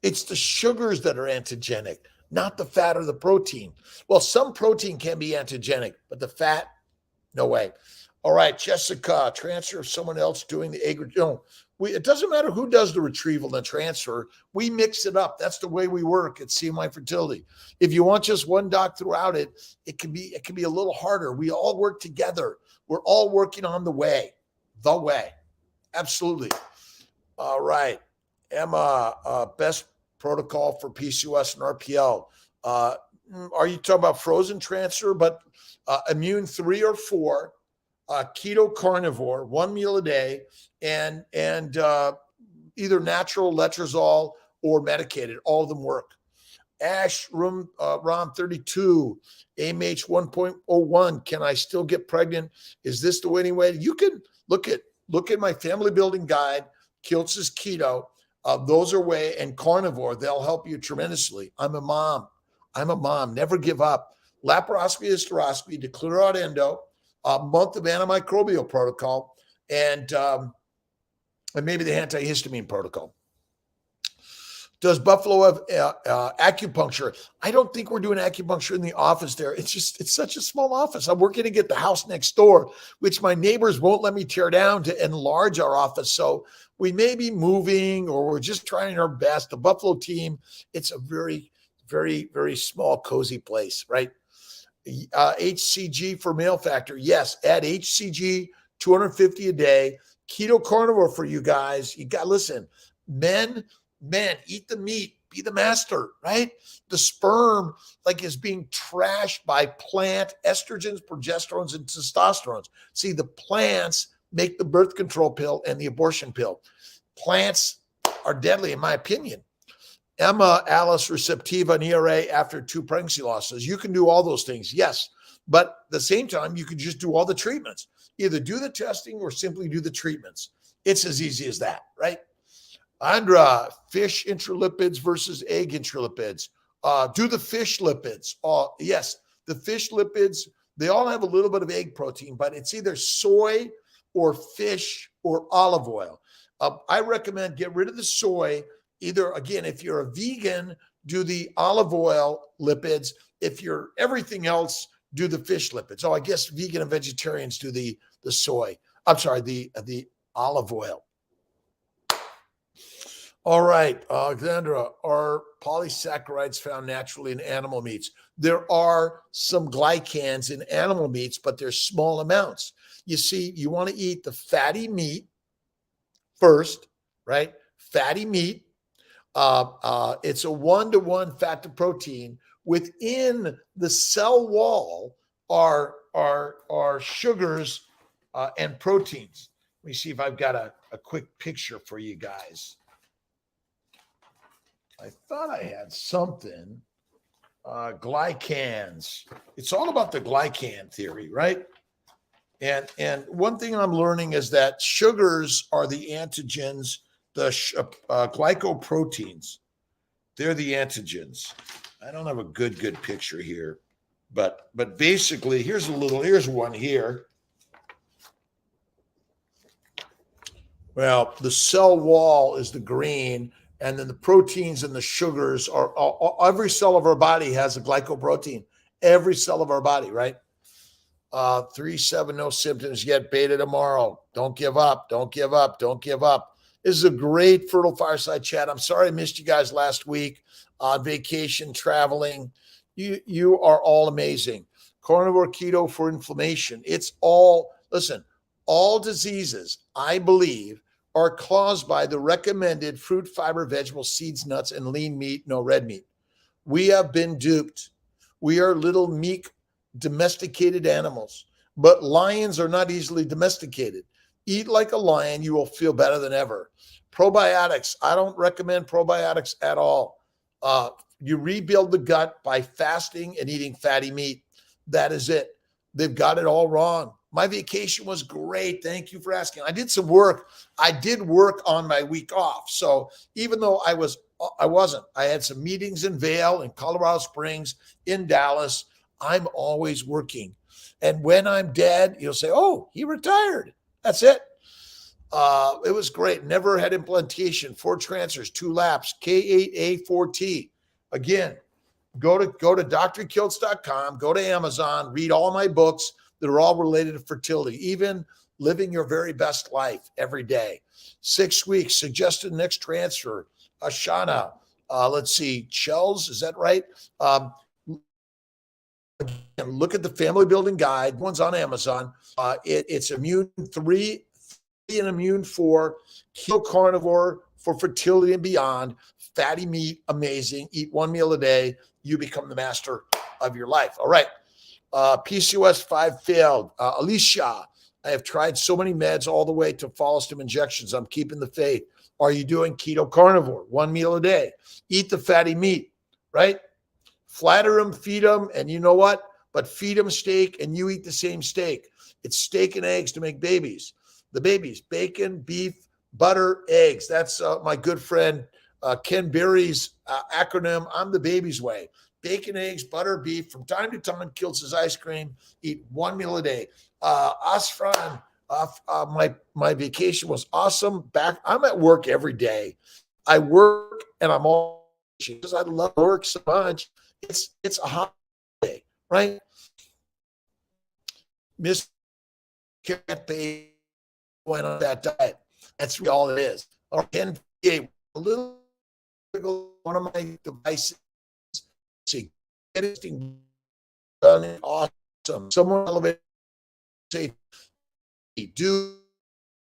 It's the sugars that are antigenic, not the fat or the protein. Well, some protein can be antigenic, but the fat, no way. All right, Jessica, transfer of someone else doing the egg. No, it doesn't matter who does the retrieval and transfer. We mix it up. That's the way we work at CMI Fertility. If you want just one doc throughout it, it can be a little harder. We all work together. We're all working on the way. Absolutely. All right. Emma, best protocol for PCOS and RPL. Are you talking about frozen transfer? But immune 3 or 4, keto carnivore, 1 meal a day, and either natural letrozole or medicated. All of them work. Ash, Rom 32, AMH 1.01. Can I still get pregnant? Is this the winning way? You can look at my family building guide, Kiltz's Keto. Those are way, and carnivore. They'll help you tremendously. I'm a mom. Never give up. Laparoscopy, hysteroscopy to clear out endo, a month of antimicrobial protocol, and maybe the antihistamine protocol. Does Buffalo have acupuncture? I don't think we're doing acupuncture in the office there. It's such a small office. I'm working to get the house next door, which my neighbors won't let me tear down to enlarge our office. So we may be moving, or we're just trying our best. The Buffalo team, it's a very, very, very small, cozy place, right? HCG for male factor. Yes, add HCG, 250 a day. Keto carnivore for you guys. You got, listen, men, eat the meat, be the master, right? The sperm is being trashed by plant estrogens, progesterones, and testosterones. See, the plants make the birth control pill and the abortion pill. Plants are deadly, in my opinion. Emma, Alice, receptiva, and ERA after 2 pregnancy losses. You can do all those things, yes. But at the same time, you could just do all the treatments. Either do the testing or simply do the treatments. It's as easy as that, right? Andra, fish intralipids versus egg intralipids. Do the fish lipids. Yes, the fish lipids, they all have a little bit of egg protein, but it's either soy or fish or olive oil. I recommend get rid of the soy. Either, again, if you're a vegan, do the olive oil lipids. If you're everything else, do the fish lipids. I guess vegan and vegetarians do the soy. I'm sorry, the olive oil. All right, Alexandra, are polysaccharides found naturally in animal meats? There are some glycans in animal meats, but they're small amounts. You see, you want to eat the fatty meat first, right? Fatty meat. It's a 1-to-1 fat to protein. Within the cell wall are sugars and proteins. Let me see if I've got a quick picture for you guys. I thought I had something. Glycans. It's all about the glycan theory, right? And one thing I'm learning is that sugars are the antigens, the glycoproteins. They're the antigens. I don't have a good picture here, but basically, here's one here. Well, the cell wall is the green, and then the proteins and the sugars are every cell of our body has a glycoprotein. Every cell of our body, right? 3-7, no symptoms yet. Beta tomorrow. Don't give up. Don't give up. Don't give up. This is a great Fertile Fireside chat. I'm sorry I missed you guys last week on vacation, traveling. You are all amazing. Carnivore keto for inflammation. It's all, listen, all diseases, I believe, are caused by the recommended fruit, fiber, vegetables, seeds, nuts, and lean meat, no red meat. We have been duped. We are little meek, domesticated animals, but lions are not easily domesticated. Eat like a lion, you will feel better than ever. Probiotics, I don't recommend probiotics at all. You rebuild the gut by fasting and eating fatty meat. That is it. They've got it all wrong. My vacation was great. Thank you for asking. I did some work. I did work on my week off. So even though I wasn't, I had some meetings in Vail, in Colorado Springs, in Dallas. I'm always working. And when I'm dead, you'll say, oh, he retired. That's it. It was great. Never had implantation, 4 transfers, 2 laps, K8A4T. Again, go to drkiltz.com, go to Amazon, read all my books that are all related to fertility, even living your very best life every day. 6 weeks, suggested next transfer, Ashana. Let's see, Shells, is that right? Look at the family building guide. One's on Amazon. It's immune 3 and immune 4, keto carnivore for fertility and beyond. Fatty meat, amazing. Eat 1 meal a day. You become the master of your life. All right. PCOS 5 failed. Alicia, I have tried so many meds all the way to follow-stim injections. I'm keeping the faith. Are you doing keto carnivore? 1 meal a day. Eat the fatty meat, right? Flatter them, feed them, and you know what? But feed them steak, and you eat the same steak. It's steak and eggs to make babies. The babies, bacon, beef, butter, eggs. That's my good friend Ken Berry's acronym. I'm the baby's way. Bacon, eggs, butter, beef. From time to time, Kiltz's ice cream. Eat 1 meal a day. Asfran, my vacation was awesome. I'm at work every day. I work and I'm all because I love work so much. It's a holiday, right? Miss can't pay went on that diet. That's really all it is. Or a little one of my devices. See, getting done awesome. Someone elevate say do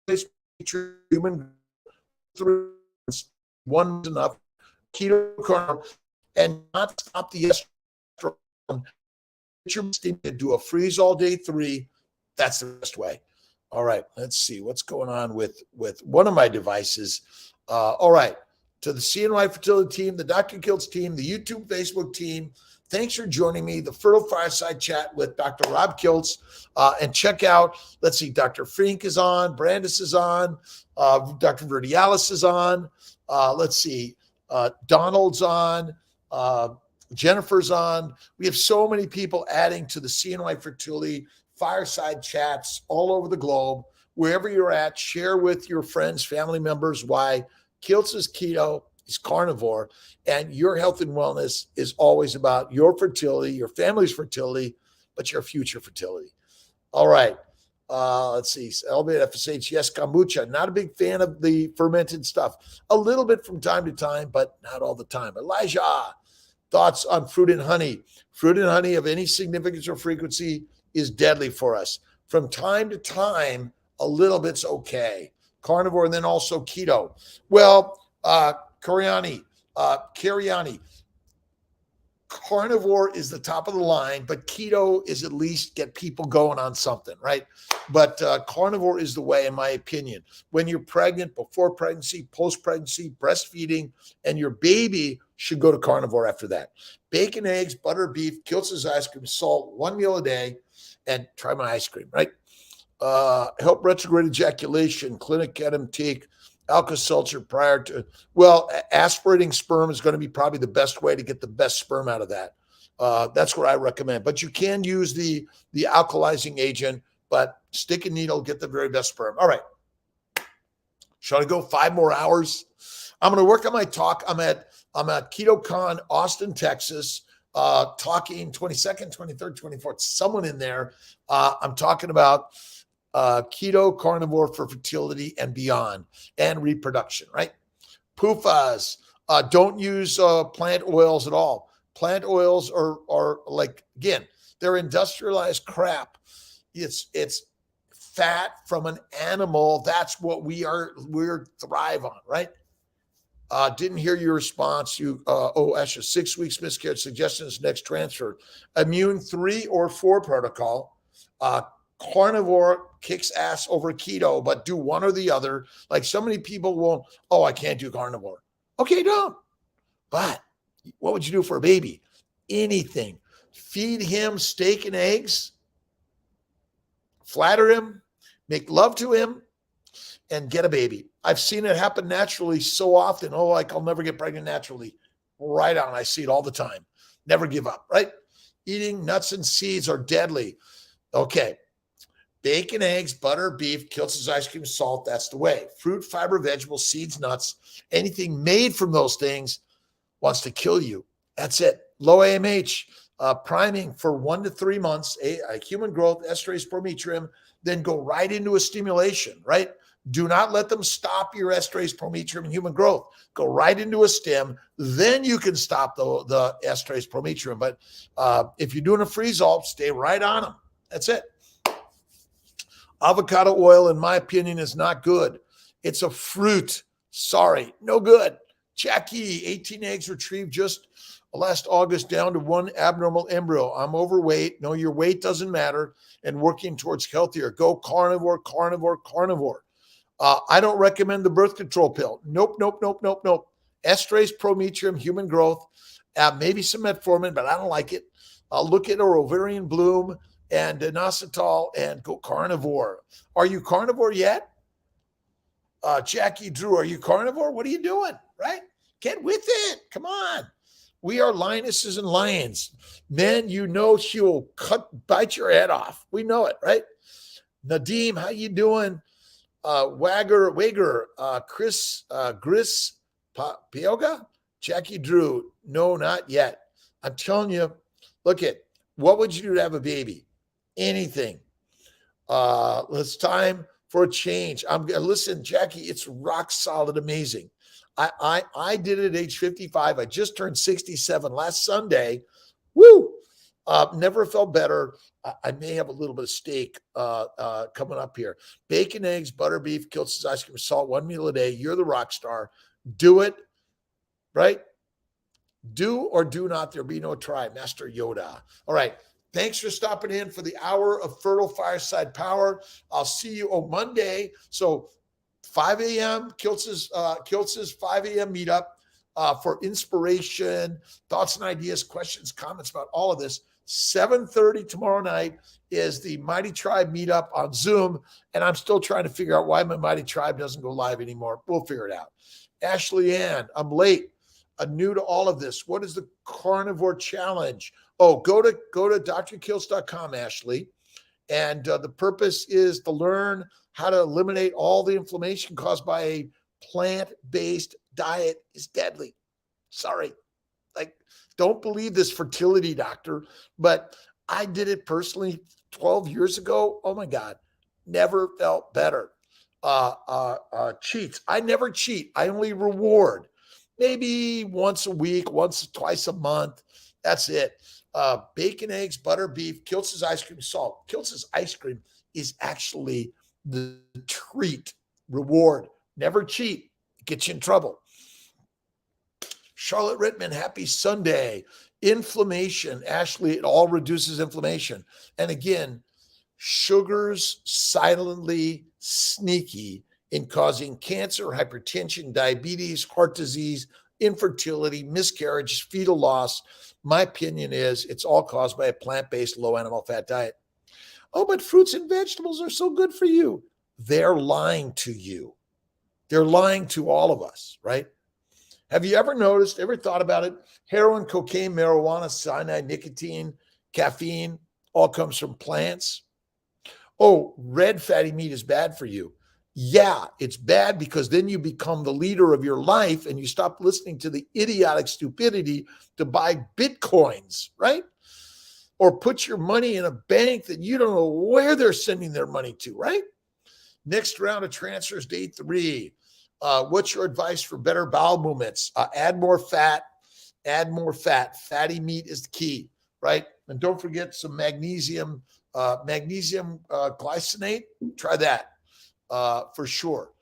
this human 3 one enough keto carnivore and not stop the estrogen. Do a freeze all day 3. That's the best way. All right, let's see what's going on with one of my devices. All right, to the CNY Fertility team, the Dr. Kiltz team, the YouTube, Facebook team, thanks for joining me. The Fertile Fireside Chat with Dr. Rob Kiltz. And check out, let's see, Dr. Frink is on, Brandis is on, Dr. Verdialis is on. Let's see, Donald's on, Jennifer's on. We have so many people adding to the CNY Fertility Fireside Chats all over the globe. Wherever you're at, share with your friends, family members why Kiltz is keto, is carnivore, and your health and wellness is always about your fertility, your family's fertility, but your future fertility. All right. Let's see. Elevated FSH, yes, kombucha. Not a big fan of the fermented stuff. A little bit from time to time, but not all the time. Elijah, thoughts on fruit and honey. Fruit and honey of any significance or frequency is deadly for us. From time to time, a little bit's okay. carnivore, and then also keto. Well, Cariani, carnivore is the top of the line, but keto is at least get people going on something, right? But carnivore is the way, in my opinion. When you're pregnant, before pregnancy, post-pregnancy, breastfeeding, and your baby should go to carnivore after that. Bacon, eggs, butter, beef, kiltz ice cream, salt, one meal a day, and try my ice cream, right? Help retrograde ejaculation, clinic take Alka-Seltzer prior to, well, aspirating sperm is going to be probably the best way to get the best sperm out of that. That's what I recommend. But you can use the alkalizing agent, but stick a needle, get the very best sperm. All right. Shall I go 5 more hours? I'm going to work on my talk. I'm at KetoCon, Austin, Texas, talking 22nd, 23rd, 24th, someone in there. I'm talking about keto carnivore for fertility and beyond, and reproduction, right? PUFAs, don't use plant oils at all. Plant oils are like, again, they're industrialized crap. It's fat from an animal. That's what we're thrive on, right? Didn't hear your response. Asha, 6 weeks miscarriage, suggestions next transfer. Immune 3 or 4 protocol. Carnivore kicks ass over keto, but do one or the other. Like so many people won't, I can't do carnivore. Okay, don't. But what would you do for a baby? Anything. Feed him steak and eggs, flatter him, make love to him, and get a baby. I've seen it happen naturally so often. I'll never get pregnant naturally. Right on. I see it all the time. Never give up, right? Eating nuts and seeds are deadly. Okay. Bacon, eggs, butter, beef, kiltz ice cream, salt. That's the way. Fruit, fiber, vegetables, seeds, nuts, anything made from those things wants to kill you. That's it. Low AMH, priming for 1 to 3 months, a human growth, estrase prometrium, then go right into a stimulation, right? Do not let them stop your estrase prometrium and human growth. Go right into a stim. Then you can stop the estrase prometrium. But if you're doing a freeze-all, stay right on them. That's it. Avocado oil, in my opinion, is not good. It's a fruit. Sorry, no good. Jackie, 18 eggs retrieved just last August down to 1 abnormal embryo. I'm overweight. No, your weight doesn't matter. And working towards healthier. Go carnivore, carnivore, carnivore. I don't recommend the birth control pill. Nope. Estrase, prometrium, human growth, maybe some metformin, but I don't like it. Look at our ovarian bloom and inositol and go carnivore. Are you carnivore yet? Jackie Drew, are you carnivore? What are you doing? Right? Get with it. Come on. We are lionesses and lions. Men, she'll bite your head off. We know it, right? Nadeem, how you doing? Wager, Chris, Gris, Pioga, Jackie Drew. No, not yet. I'm telling you, look at what would you do to have a baby? Anything. It's time for a change. Listen, Jackie, it's rock solid, amazing. I did it at age 55. I just turned 67 last Sunday. Woo! Never felt better. I may have a little bit of steak coming up here. Bacon, eggs, butter, beef, kiltz ice cream, salt, 1 meal a day. You're the rock star. Do it, right? Do or do not. There'll be no try. Master Yoda. All right. Thanks for stopping in for the hour of Fertile Fireside Power. I'll see you on Monday. So 5 a.m. Kiltz's 5 a.m. meetup for inspiration, thoughts and ideas, questions, comments about all of this. 7:30 tomorrow night is the Mighty Tribe meetup on Zoom, and I'm still trying to figure out why my Mighty Tribe doesn't go live anymore. We'll figure it out. Ashley Ann, I'm late. New to all of this. What is the carnivore challenge? Go to drkiltz.com, Ashley. And the purpose is to learn how to eliminate all the inflammation caused by a plant-based diet is deadly. Sorry. Don't believe this fertility doctor, but I did it personally 12 years ago. Oh my God. Never felt better. Cheats. I never cheat. I only reward. Maybe once a week, twice a month. That's it. Bacon, eggs, butter, beef, kiltz's ice cream, salt. Kiltz's ice cream is actually the treat reward. Never cheat. It gets you in trouble. Charlotte Rittman, happy Sunday. Inflammation. Ashley, it all reduces inflammation. And again, sugars silently sneaky in causing cancer, hypertension, diabetes, heart disease, infertility, miscarriage, fetal loss. My opinion is it's all caused by a plant-based low animal fat diet. Oh, but fruits and vegetables are so good for you. They're lying to you. They're lying to all of us, right? Have you ever noticed, ever thought about it? Heroin, cocaine, marijuana, cyanide, nicotine, caffeine, all comes from plants. Oh, red fatty meat is bad for you. Yeah, it's bad because then you become the leader of your life and you stop listening to the idiotic stupidity to buy Bitcoins, right? Or put your money in a bank that you don't know where they're sending their money to, right? Next round of transfers, day 3. What's your advice for better bowel movements? Add more fat. Add more fat. Fatty meat is the key, right? And don't forget some magnesium glycinate. Try that for sure.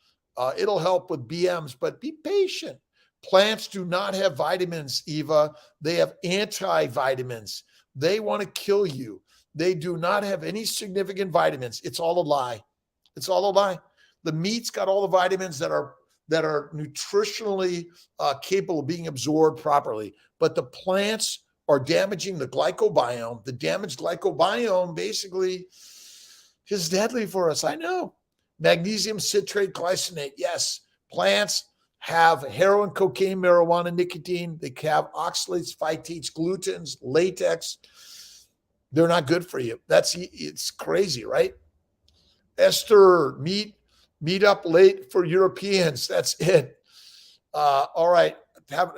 It'll help with BMs, but be patient. Plants do not have vitamins, Eva. They have antivitamins. They want to kill you. They do not have any significant vitamins. It's all a lie. It's all a lie. The meat's got all the vitamins that are nutritionally capable of being absorbed properly, but the plants are damaging the glycobiome. The damaged glycobiome basically is deadly for us. I know. Magnesium citrate glycinate. Yes, plants have heroin, cocaine, marijuana, nicotine. They have oxalates, phytates, glutens, latex. They're not good for you. It's crazy, right? Esther, meet up late for Europeans. That's it. All right.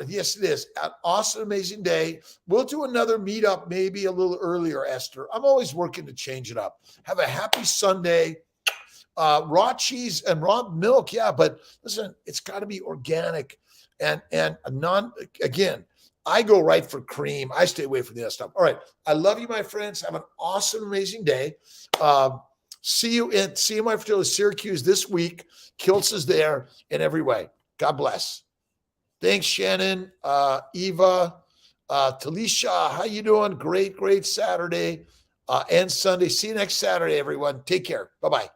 Yes, it is. An awesome, amazing day. We'll do another meetup maybe a little earlier, Esther. I'm always working to change it up. Have a happy Sunday. Raw cheese and raw milk. Yeah, but listen, it's got to be organic and again, I go right for cream. I stay away from the other stuff. All right. I love you, my friends. Have an awesome, amazing day. See you my Fertility Syracuse this week. Kiltz is there in every way. God bless. Thanks, Shannon, Eva, Talisha. How you doing? Great Saturday and Sunday. See you next Saturday, everyone. Take care. Bye-bye.